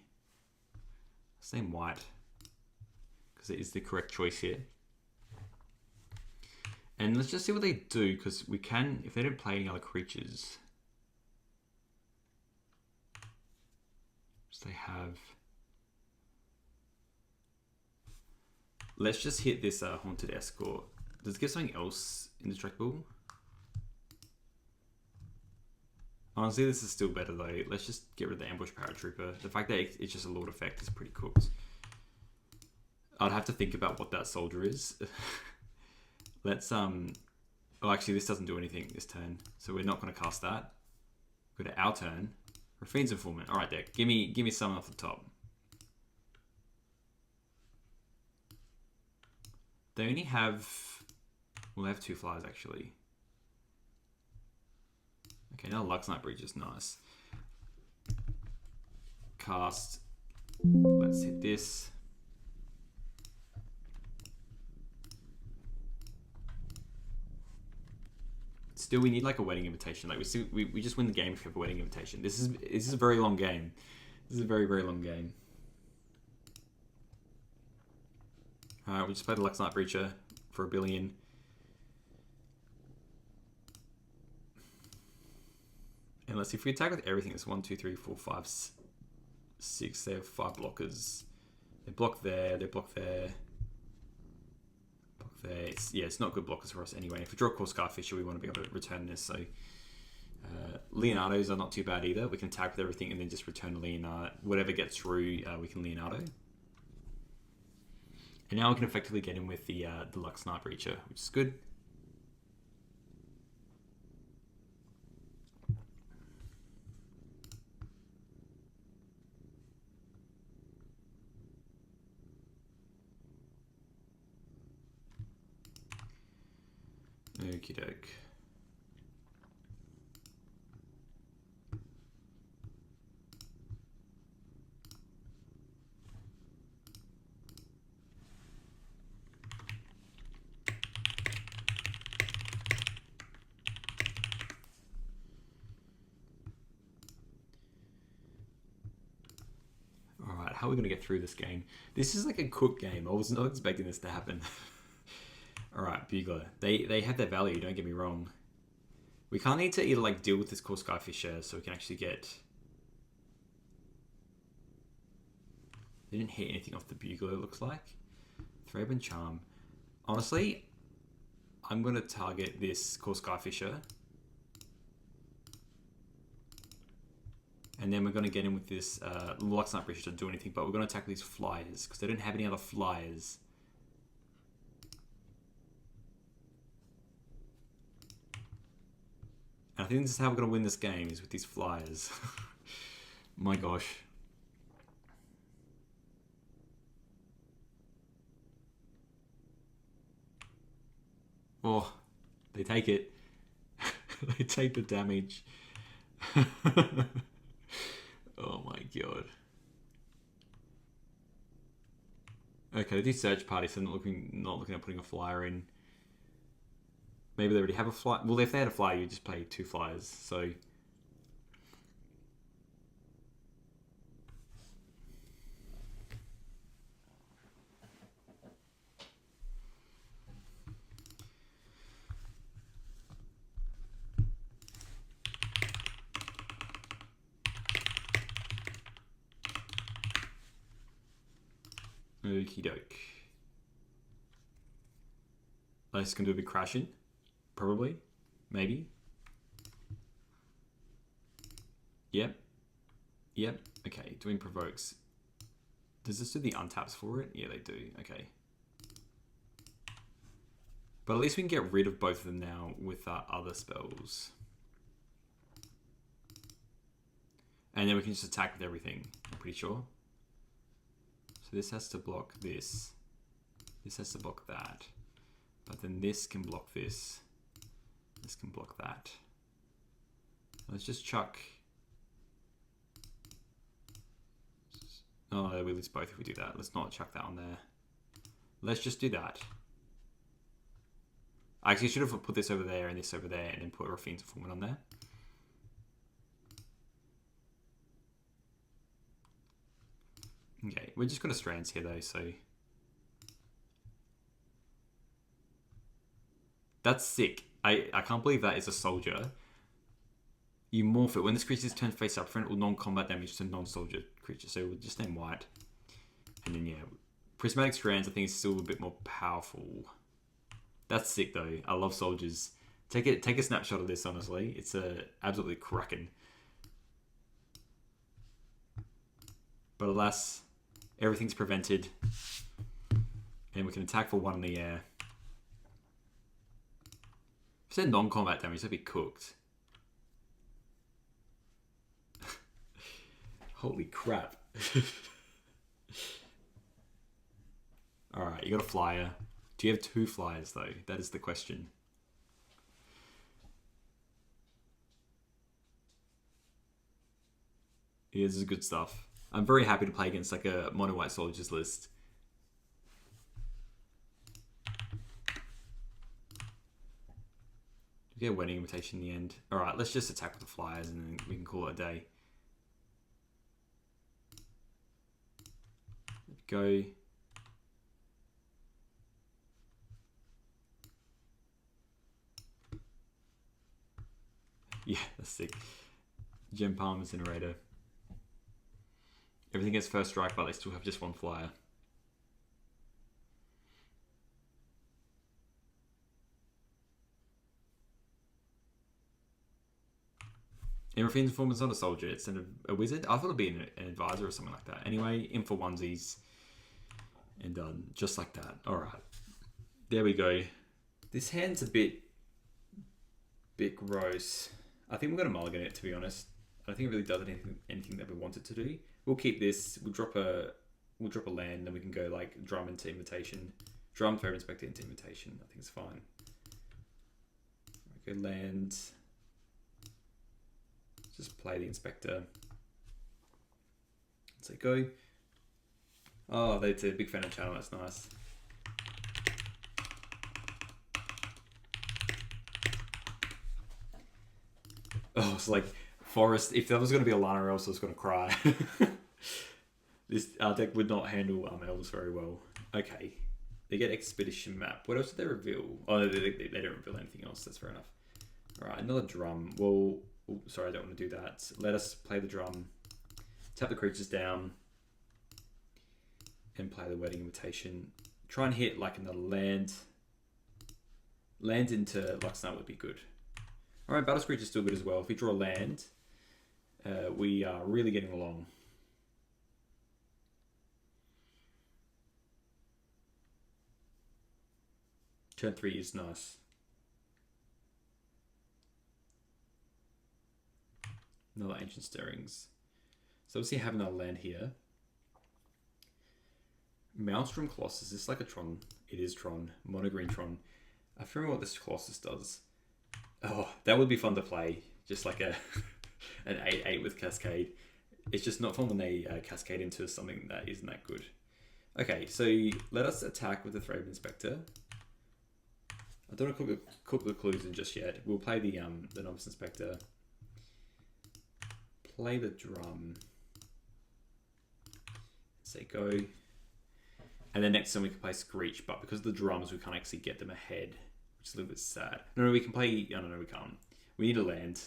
Speaker 1: Same white. Because it is the correct choice here. And let's just see what they do. Because we can... If they don't play any other creatures... So they have... Let's just hit this Haunted Escort. Does it give something else indestructible? Honestly, this is still better though. Let's just get rid of the Ambush Paratrooper. The fact that it's just a Lord effect is pretty cooked. I'd have to think about what that soldier is. Let's oh, actually this doesn't do anything this turn, so we're not going to cast that. Go to our turn. Raffine's Informant. All right, deck. Give me someone off the top. They only have... Well, they have 2 flyers, actually. Okay, now Luxknight Breacher is nice. Cast. Let's hit this. Still, we need like a wedding invitation. Like we just win the game if we have a wedding invitation. This is a very long game. This is a very, very long game. Alright, we just played the Luxknight Breacher for 1 billion. And let's see if we attack with everything. It's 1, 2, 3, 4, 5, 6. They have 5 blockers. They block there. They block there. Block there. It's not good blockers for us anyway. If we draw a Core Scarfisher, we want to be able to return this. So Leonardos are not too bad either. We can attack with everything and then just return Leonardo. Whatever gets through, we can Leonardo. And now we can effectively get in with the Luxknight Breacher, which is good. Okie doke. Alright, how are we going to get through this game? This is like a cooked game. I was not expecting this to happen. Alright, Bugler. They have their value, don't get me wrong. We can't need to either like deal with this Core Skyfisher so we can actually get... They didn't hit anything off the Bugler, it looks like. Thraben Charm. Honestly, I'm going to target this Core Skyfisher. And then we're going to get in with this Luxknight Breacher to do anything, but we're going to attack these flyers because they don't have any other flyers. And I think this is how we're going to win this game, is with these flyers. My gosh. Oh, they take it. They take the damage. Oh my god. Okay, they do Search Party, so not looking at putting a flyer in. Maybe they already have a flyer. Well, if they had a flyer, you just play 2 flyers. So okie doke. This is going to do a big crashing. Probably. Maybe. Yep. Yep. Okay, doing provokes. Does this do the untaps for it? Yeah, they do. Okay. But at least we can get rid of both of them now with our other spells. And then we can just attack with everything, I'm pretty sure. So this has to block this. This has to block that. But then this can block this. This can block that. Let's just chuck. Oh, we lose both if we do that. Let's not chuck that on there. Let's just do that. I actually should have put this over there and this over there and then put Raffine's Informant on there. Okay, we're just going to strands here though, so. That's sick. I can't believe that is a soldier. You morph it. When this creature is turned face up, friend will non-combat damage to non-soldier creatures. So we'll just name white. And then yeah, Prismatic Strands I think is still a bit more powerful. That's sick though. I love soldiers. Take a snapshot of this honestly. It's absolutely cracking. But alas, everything's prevented. And we can attack for 1 in the air. If it's non-combat damage, that'd be cooked. Holy crap. Alright, you got a flyer. Do you have 2 flyers though? That is the question. Yeah, this is good stuff. I'm very happy to play against like a mono white soldiers list. We get a wedding invitation in the end. Alright, let's just attack with the flyers and then we can call it a day. Go. Yeah, that's sick. Gem Palm Incinerator. Everything gets first strike, but they still have just 1 flyer. And Raffine's Informant's not a soldier, it's a wizard. I thought it'd be an advisor or something like that. Anyway, in for onesies. And done. Just like that. Alright. There we go. This hand's a bit gross. I think we're going to mulligan it, to be honest. I don't think it really does anything that we want it to do. We'll keep this. We'll drop a land, then we can go like drum into invitation. Drum, Threat Inspector into invitation. I think it's fine. Okay, land. Just play the inspector. Let's say go. Oh, they're a big fan of channel. That's nice. Oh, it's like Forest. If that was going to be a Lana Elves, I was going to cry. This deck would not handle Elves very well. Okay. They get Expedition Map. What else did they reveal? Oh, they don't reveal anything else. That's fair enough. Alright, another drum. Well, oh, sorry, I don't want to do that. Let us play the drum. Tap the creatures down. And play the Wedding Invitation. Try and hit like another land. Land into Luxknight would be good. Alright, Battle Screech is still good as well. If we draw land, we are really getting along. Turn 3 is nice. Another Ancient Stirrings. So obviously having another land here. Maelstrom Colossus. Is this like a Tron? It is Tron. Mono green Tron. I forget what this Colossus does. Oh, that would be fun to play. Just like an 8/8 with Cascade. It's just not fun when they cascade into something that isn't that good. Okay, so let us attack with the Threat Inspector. I don't want to cook the clues in just yet. We'll play the Novice Inspector. Play the drum. Say go. And then next time we can play Screech, but because of the drums, we can't actually get them ahead, which is a little bit sad. No, we can play... No, we can't. We need a land,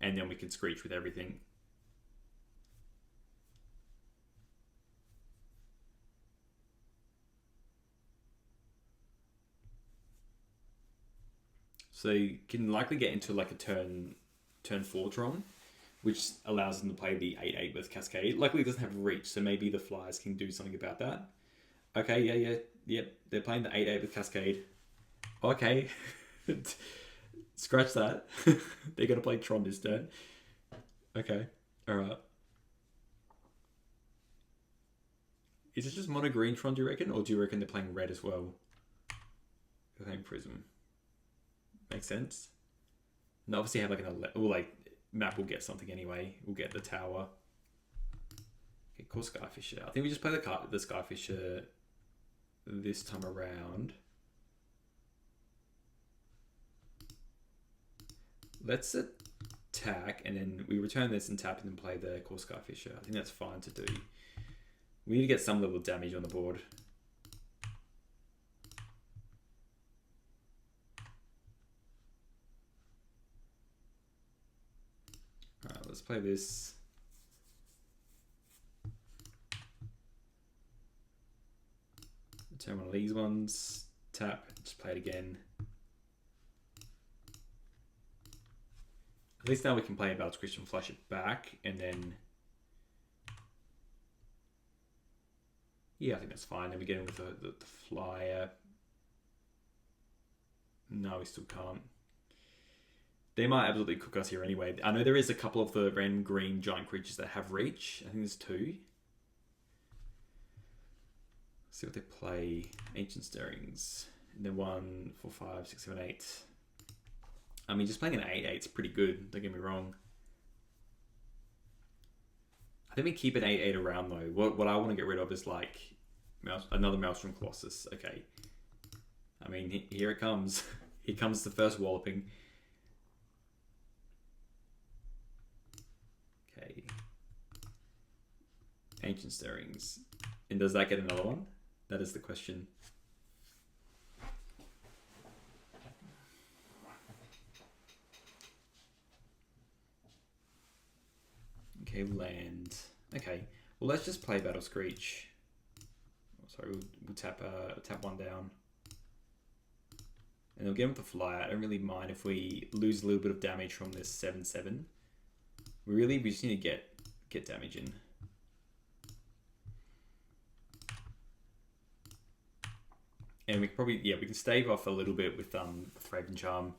Speaker 1: and then we can Screech with everything. So you can likely get into like a turn 4 Tron, which allows them to play the 8/8 with Cascade. Luckily it doesn't have reach, so maybe the Flyers can do something about that. Okay, yep. They're playing the 8/8 with Cascade. Okay. Scratch that. They're going to play Tron this turn. Okay. Alright. Is it just mono green Tron, do you reckon? Or do you reckon they're playing red as well? They're playing Prism. Makes sense. And obviously have like map will get something anyway. We'll get the tower. Okay, call Skyfisher. I think we just play the Skyfisher this time around. Let's attack and then we return this and tap and then play the call Skyfisher. I think that's fine to do. We need to get some level of damage on the board. Alright, let's play this. Return one of these ones. Tap, just play it again. At least now we can play Bald's Christian and flush it back, and then... Yeah, I think that's fine. Then we get in with the flyer. No, we still can't. They might absolutely cook us here anyway. I know there is a couple of the random green giant creatures that have reach. I think there's 2. Let's see what they play. Ancient Stirrings. And then 1, 4, 5, 6, 7, 8. I mean, just playing an 8/8 is pretty good. Don't get me wrong. I think we keep an 8/8 around though. What I want to get rid of is like another Maelstrom Colossus. Okay. I mean, here it comes. Here comes the first walloping. Okay. Ancient Stirrings. And does that get another one? That is the question. Okay, land. Okay, well let's just play Battle Screech. Oh, sorry, we'll tap one down. And they'll get with the flyer. I don't really mind if we lose a little bit of damage from this 7/7. We just need to get damage in. And we can probably, we can stave off a little bit with Raven Charm.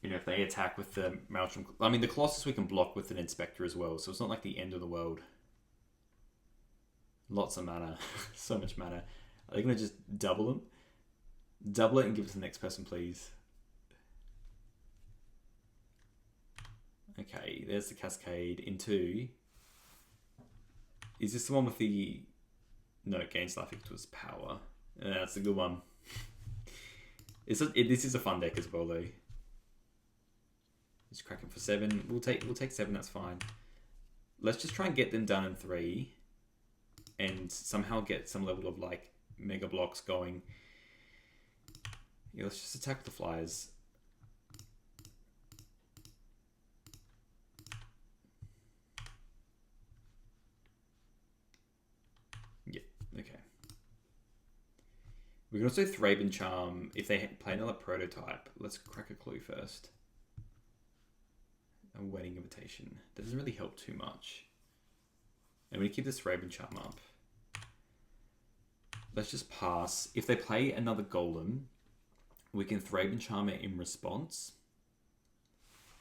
Speaker 1: You know, if they attack with the Maelstrom... I mean, the Colossus we can block with an Inspector as well, so it's not like the end of the world. Lots of mana. So much mana. Are they going to just double them? Double it and give it to the next person, please. Okay, there's the Cascade into... Is this the one with the... No, it gains life equal to its power. That's a good one. This is a fun deck as well, though. Just cracking for 7. We'll take 7. That's fine. Let's just try and get them done in 3, and somehow get some level of like mega blocks going. Yeah, let's just attack the Flyers. Yeah. Okay. We can also Thraben Charm if they play another prototype. Let's crack a clue first. A wedding invitation. That doesn't really help too much. And we keep this Raven Charm up. Let's just pass. If they play another Golem, we can Thraben Charm it in response.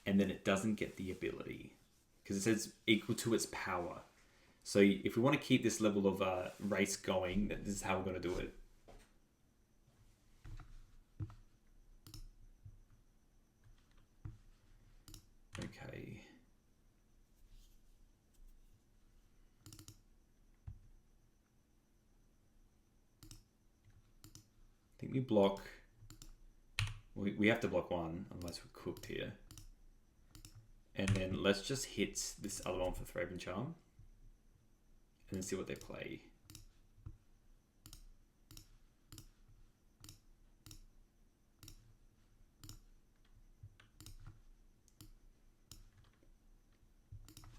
Speaker 1: And then it doesn't get the ability. Because it says equal to its power. So if we want to keep this level of race going, this is how we're going to do it. Okay. I think we block We have to block one, otherwise we're cooked here. And then let's just hit this other one for Thraben Charm. And then see what they play.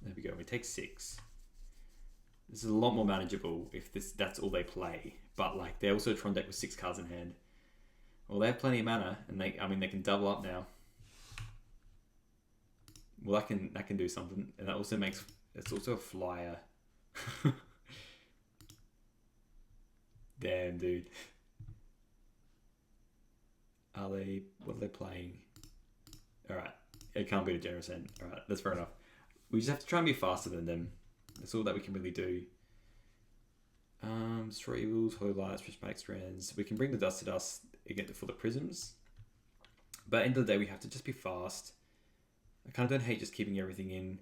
Speaker 1: There we go, we take 6. This is a lot more manageable if that's all they play. But like, they're also a Tron deck with 6 cards in hand. Well, they have plenty of mana, and they can double up now. Well, that can do something, and that also makes it's also a flyer. Damn, dude. What are they playing? All right, it can't be a generous end. All right, that's fair enough. We just have to try and be faster than them. That's all that we can really do. Destroy Evils, Holy Lights, Prismatic Strands. We can bring the Dust to Dust again for the Prisms. But at the end of the day, we have to just be fast. I kind of don't hate just keeping everything in.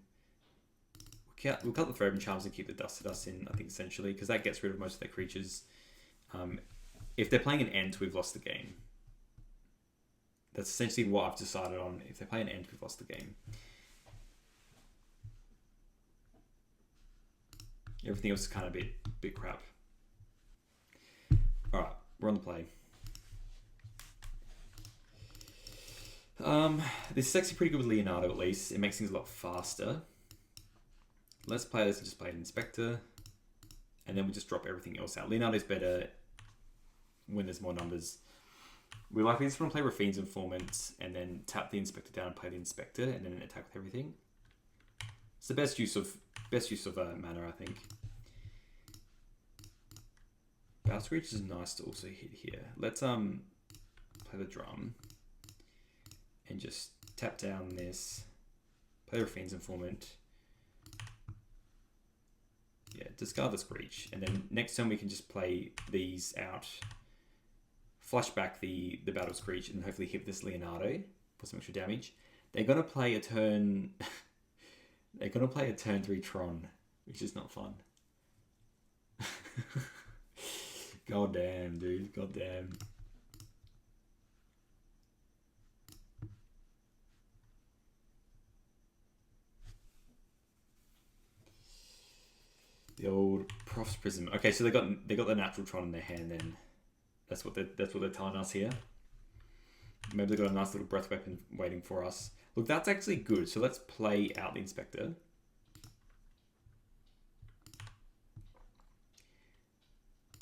Speaker 1: We'll cut the Thraben Charms and keep the Dust to Dust in, I think, essentially, because that gets rid of most of their creatures. If they're playing an Ent, we've lost the game. That's essentially what I've decided on. If they play an Ent, we've lost the game. Everything else is kind of a bit crap. Alright, we're on the play. This is actually pretty good with Leonardo, at least. It makes things a lot faster. Let's play this and just play an Inspector. And then we just drop everything else out. Leonardo's better when there's more numbers. We likely just want to play Rafine's Informant and then tap the Inspector down and play the Inspector and then attack with everything. It's the best use of mana, I think. Battle Screech is nice to also hit here. Let's play the drum and just tap down this. Play Rafine's Informant. Yeah, discard the Screech, and then next turn we can just play these out. Flush back the Battle Screech and hopefully hit this Leonardo for some extra damage. They're gonna play a turn. They're gonna play a turn 3 Tron, which is not fun. God damn, dude. God damn. The old Prof's Prism. Okay, so they got the natural Tron in their hand then. That's what they're telling us here. Maybe they got a nice little breath weapon waiting for us. Look, that's actually good. So let's play out the Inspector.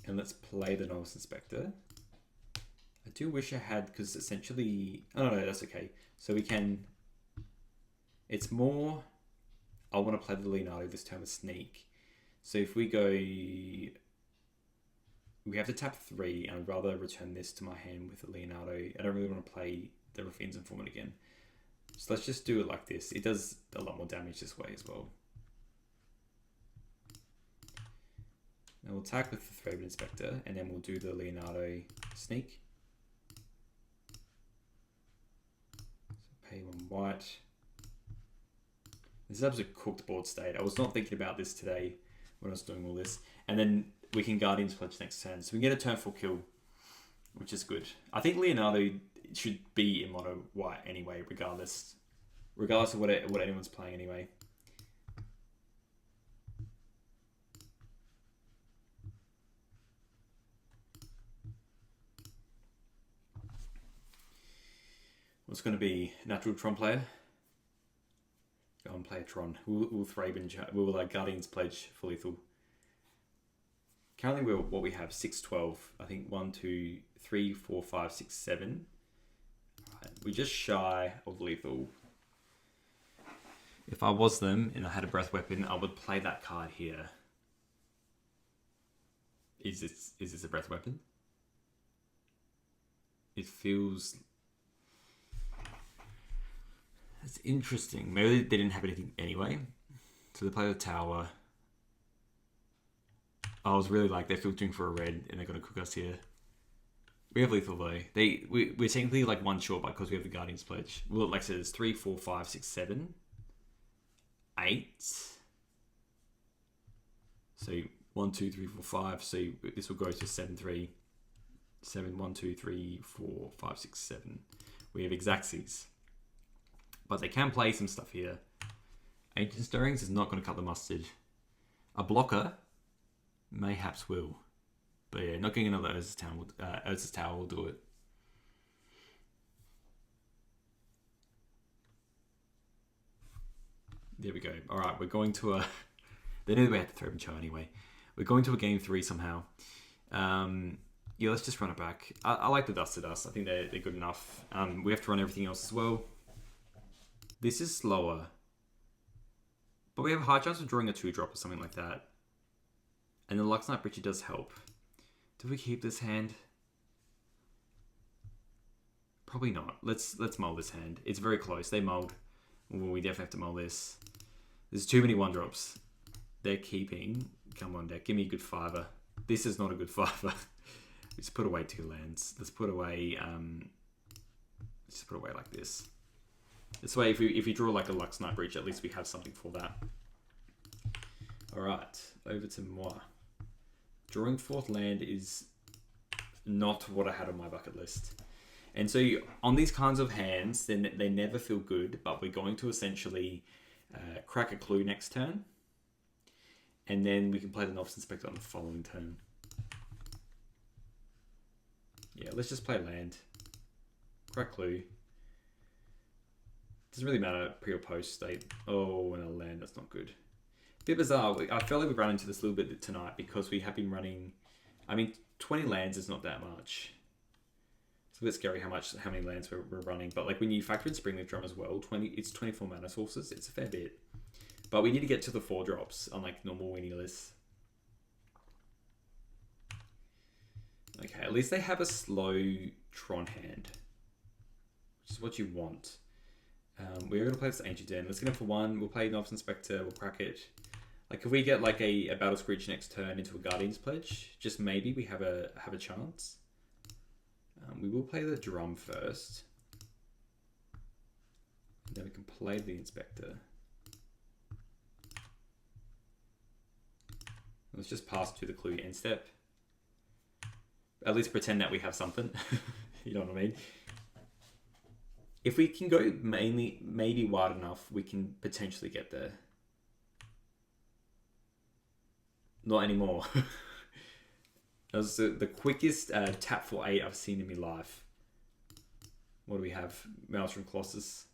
Speaker 1: And let's play the Novice Inspector. I do wish I had, because essentially... Oh, no, that's okay. So we can... It's more... I want to play the Leonardo this turn with Sneak. So if we go... We have to tap 3, and I'd rather return this to my hand with the Leonardo. I don't really want to play the Rafine's Informant again. So let's just do it like this. It does a lot more damage this way as well. Now we'll attack with the Thraben Inspector, and then we'll do the Leonardo Sneak. So pay 1 white. This is absolutely cooked board state. I was not thinking about this today when I was doing all this. And then we can Guardian's Pledge next turn. So we get a turn 4 kill, which is good. I think Leonardo should be in mono white anyway, regardless of what anyone's playing anyway. What's going to be natural Tron player? Go and play a Tron. We'll Guardian's Pledge for lethal. Currently, what we have 6-12. I think 1, 2, 3, 4, 5, 6, 7. Right, we're just shy of lethal. If I was them and I had a breath weapon, I would play that card here. Is this a breath weapon? It feels... It's interesting. Maybe they didn't have anything anyway. So they play the tower. I was really like, they're filtering for a red and they're going to cook us here. We have lethal though. We're technically like 1 short because we have the Guardian's Pledge. Well, like I said, it's 3, 4, 5, 6, 7, 8. So 1, 2, 3, 4, 5. So this will go to 7, 3, 7, 1, 2, 3, 4, 5, 6, 7. We have Grixis. But they can play some stuff here. Ancient Stirrings is not going to cut the mustard. A blocker, mayhaps will. But yeah, not getting another Urza's Tower will do it. There we go. Alright, we're going to a... They knew we had to throw Cho anyway. We're going to a game 3 somehow. Yeah, let's just run it back. I like the Dust to Dust. I think they're good enough. We have to run everything else as well. This is slower. But we have a high chance of drawing a 2-drop or something like that. And the Luxknight Breacher does help. Do we keep this hand? Probably not. Let's mull this hand. It's very close. They mulled. Well, we definitely have to mull this. There's too many 1-drops. They're keeping. Come on, deck. Give me a good 5-er. This is not a good 5-er. Let's put away 2 lands. Let's put away... let's just put away like this. This way, if you draw like a Luxknight Breacher, at least we have something for that. Alright, over to moi. Drawing 4th land is not what I had on my bucket list. And so on these kinds of hands, then they never feel good, but we're going to essentially crack a clue next turn. And then we can play the Novice Inspector on the following turn. Yeah, let's just play land. Crack clue. Doesn't really matter pre or post state. Oh, and a land, that's not good. Bit bizarre. I feel like we've run into this a little bit tonight because we have been running... I mean, 20 lands is not that much. It's a bit scary how many lands we're running. But like when you factor in Springleaf Drum as well, it's 24 mana sources. It's a fair bit. But we need to get to the 4-drops, unlike normal winning lists. Okay, at least they have a slow Tron hand, which is what you want. We're going to play this Ancient Den. Let's get him for 1. We'll play Novice Inspector. We'll crack it. Like if we get like a Battle Screech next turn into a Guardian's Pledge, just maybe we have a chance. We will play the Drum first. And then we can play the Inspector. Let's just pass to the clue end step. At least pretend that we have something. You know what I mean? If we can go maybe wide enough, we can potentially get there. Not anymore. That was the quickest tap for 8 I've seen in my life. What do we have? Maelstrom Colossus.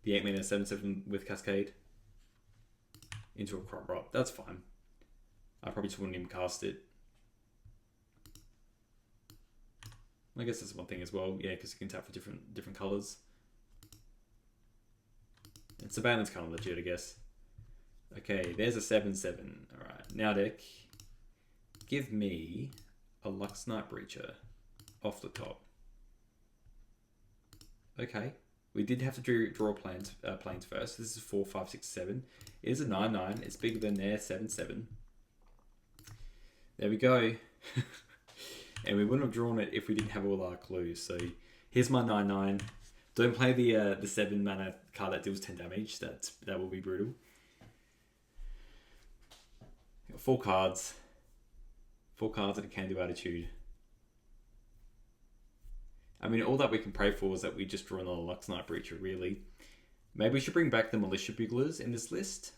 Speaker 1: The 8-mana 7/7 with Cascade. Into a Crop Rot. That's fine. I probably just wouldn't even cast it. I guess that's one thing as well. Yeah, because you can tap for different colours. And Surveillance kind of legit, I guess. Okay, there's a 7/7. Alright, now deck. Give me a Luxknight Breacher off the top. Okay. We did have to draw planes first. This is 4, 5, 6, 7. It is a 9/9. It's bigger than their 7/7. There we go. And we wouldn't have drawn it if we didn't have all our clues. So here's my 9/9. Don't play the 7 mana card that deals 10 damage. That will be brutal. Got 4 cards. 4 cards and a can-do attitude. I mean, all that we can pray for is that we just draw another Luxknight Breacher, really. Maybe we should bring back the Militia Buglers in this list.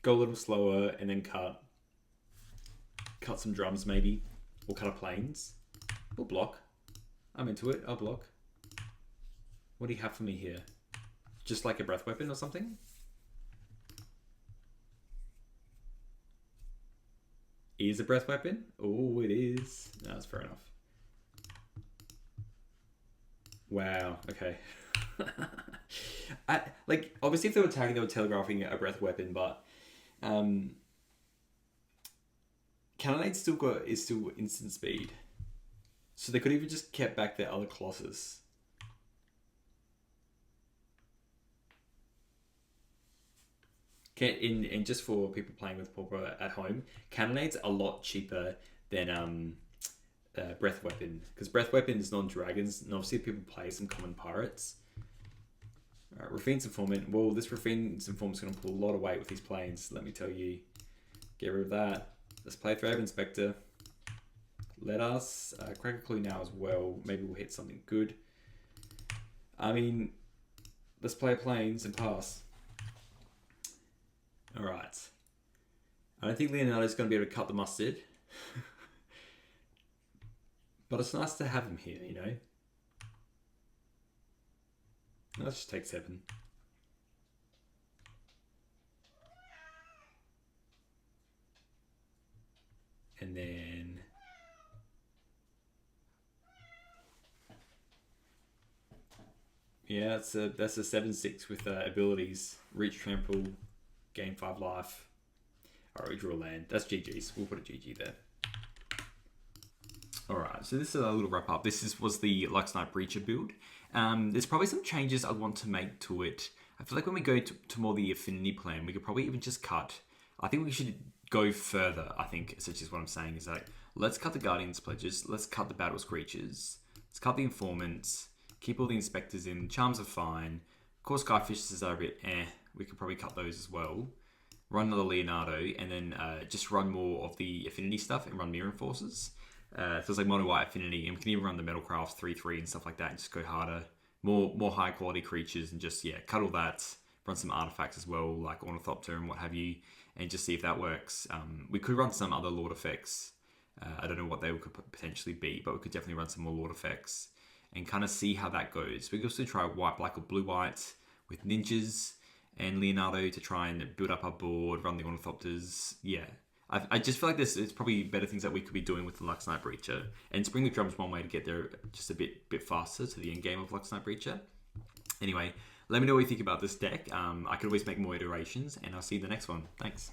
Speaker 1: Go a little slower and then cut some drums, maybe. Or cut a planes. We'll block. I'm into it. I'll block. What do you have for me here? Just like a Breath Weapon or something? Is a Breath Weapon? Oh, it is. No, that's fair enough. Wow, okay. Obviously if they were attacking, they were telegraphing a Breath Weapon, but Cannonade is still instant speed. So they could even just kept back their other Colossus. And just for people playing with Pauper at home, Cannonade's a lot cheaper than Breath Weapon, because Breath Weapon is non-dragons, and obviously people play some common pirates. Alright, Raffine's Informant. Well, this Raffine's Informant's going to pull a lot of weight with these planes, let me tell you. Get rid of that. Let's play Favorite Inspector. let us crack a clue now as well. Maybe we'll hit something good. I mean, let's play planes and pass. All right. I don't think Leonardo's going to be able to cut the mustard. But it's nice to have him here, you know. Let's just take 7. And then... yeah, that's a 7/6 with abilities. Reach, trample, gain 5 life. Alright, we draw land. That's GG's. We'll put a GG there. Alright, so this is a little wrap up. This was the Luxknight Breacher build. There's probably some changes I want to make to it. I feel like when we go to more the Affinity plan, we could probably even just cut. I think we should go further, I think, essentially is what I'm saying. Is like, let's cut the Guardian's Pledges. Let's cut the Battle's Creatures. Let's cut the Informants. Keep all the Inspectors in. Charms are fine. Of course, Skyfishes are a bit We could probably cut those as well. Run another Leonardo, and then just run more of the Affinity stuff and run Mirror Forces. So it's like Mono White Affinity, and we can even run the Metalcraft 3/3 and stuff like that, and just go harder. More high quality creatures, and just, yeah, cut all that. Run some artifacts as well, like Ornithopter and what have you, and just see if that works. We could run some other Lord effects. I don't know what they could potentially be, but we could definitely run some more Lord effects and kind of see how that goes. We could also try white, black, or blue, white with ninjas and Leonardo to try and build up our board, run the Ornithopters. Yeah, I just feel like it's probably better things that we could be doing with the Luxknight Breacher. And Spring the Drum's one way to get there just a bit faster to the end game of Luxknight Breacher. Anyway, let me know what you think about this deck. I could always make more iterations, and I'll see you in the next one. Thanks.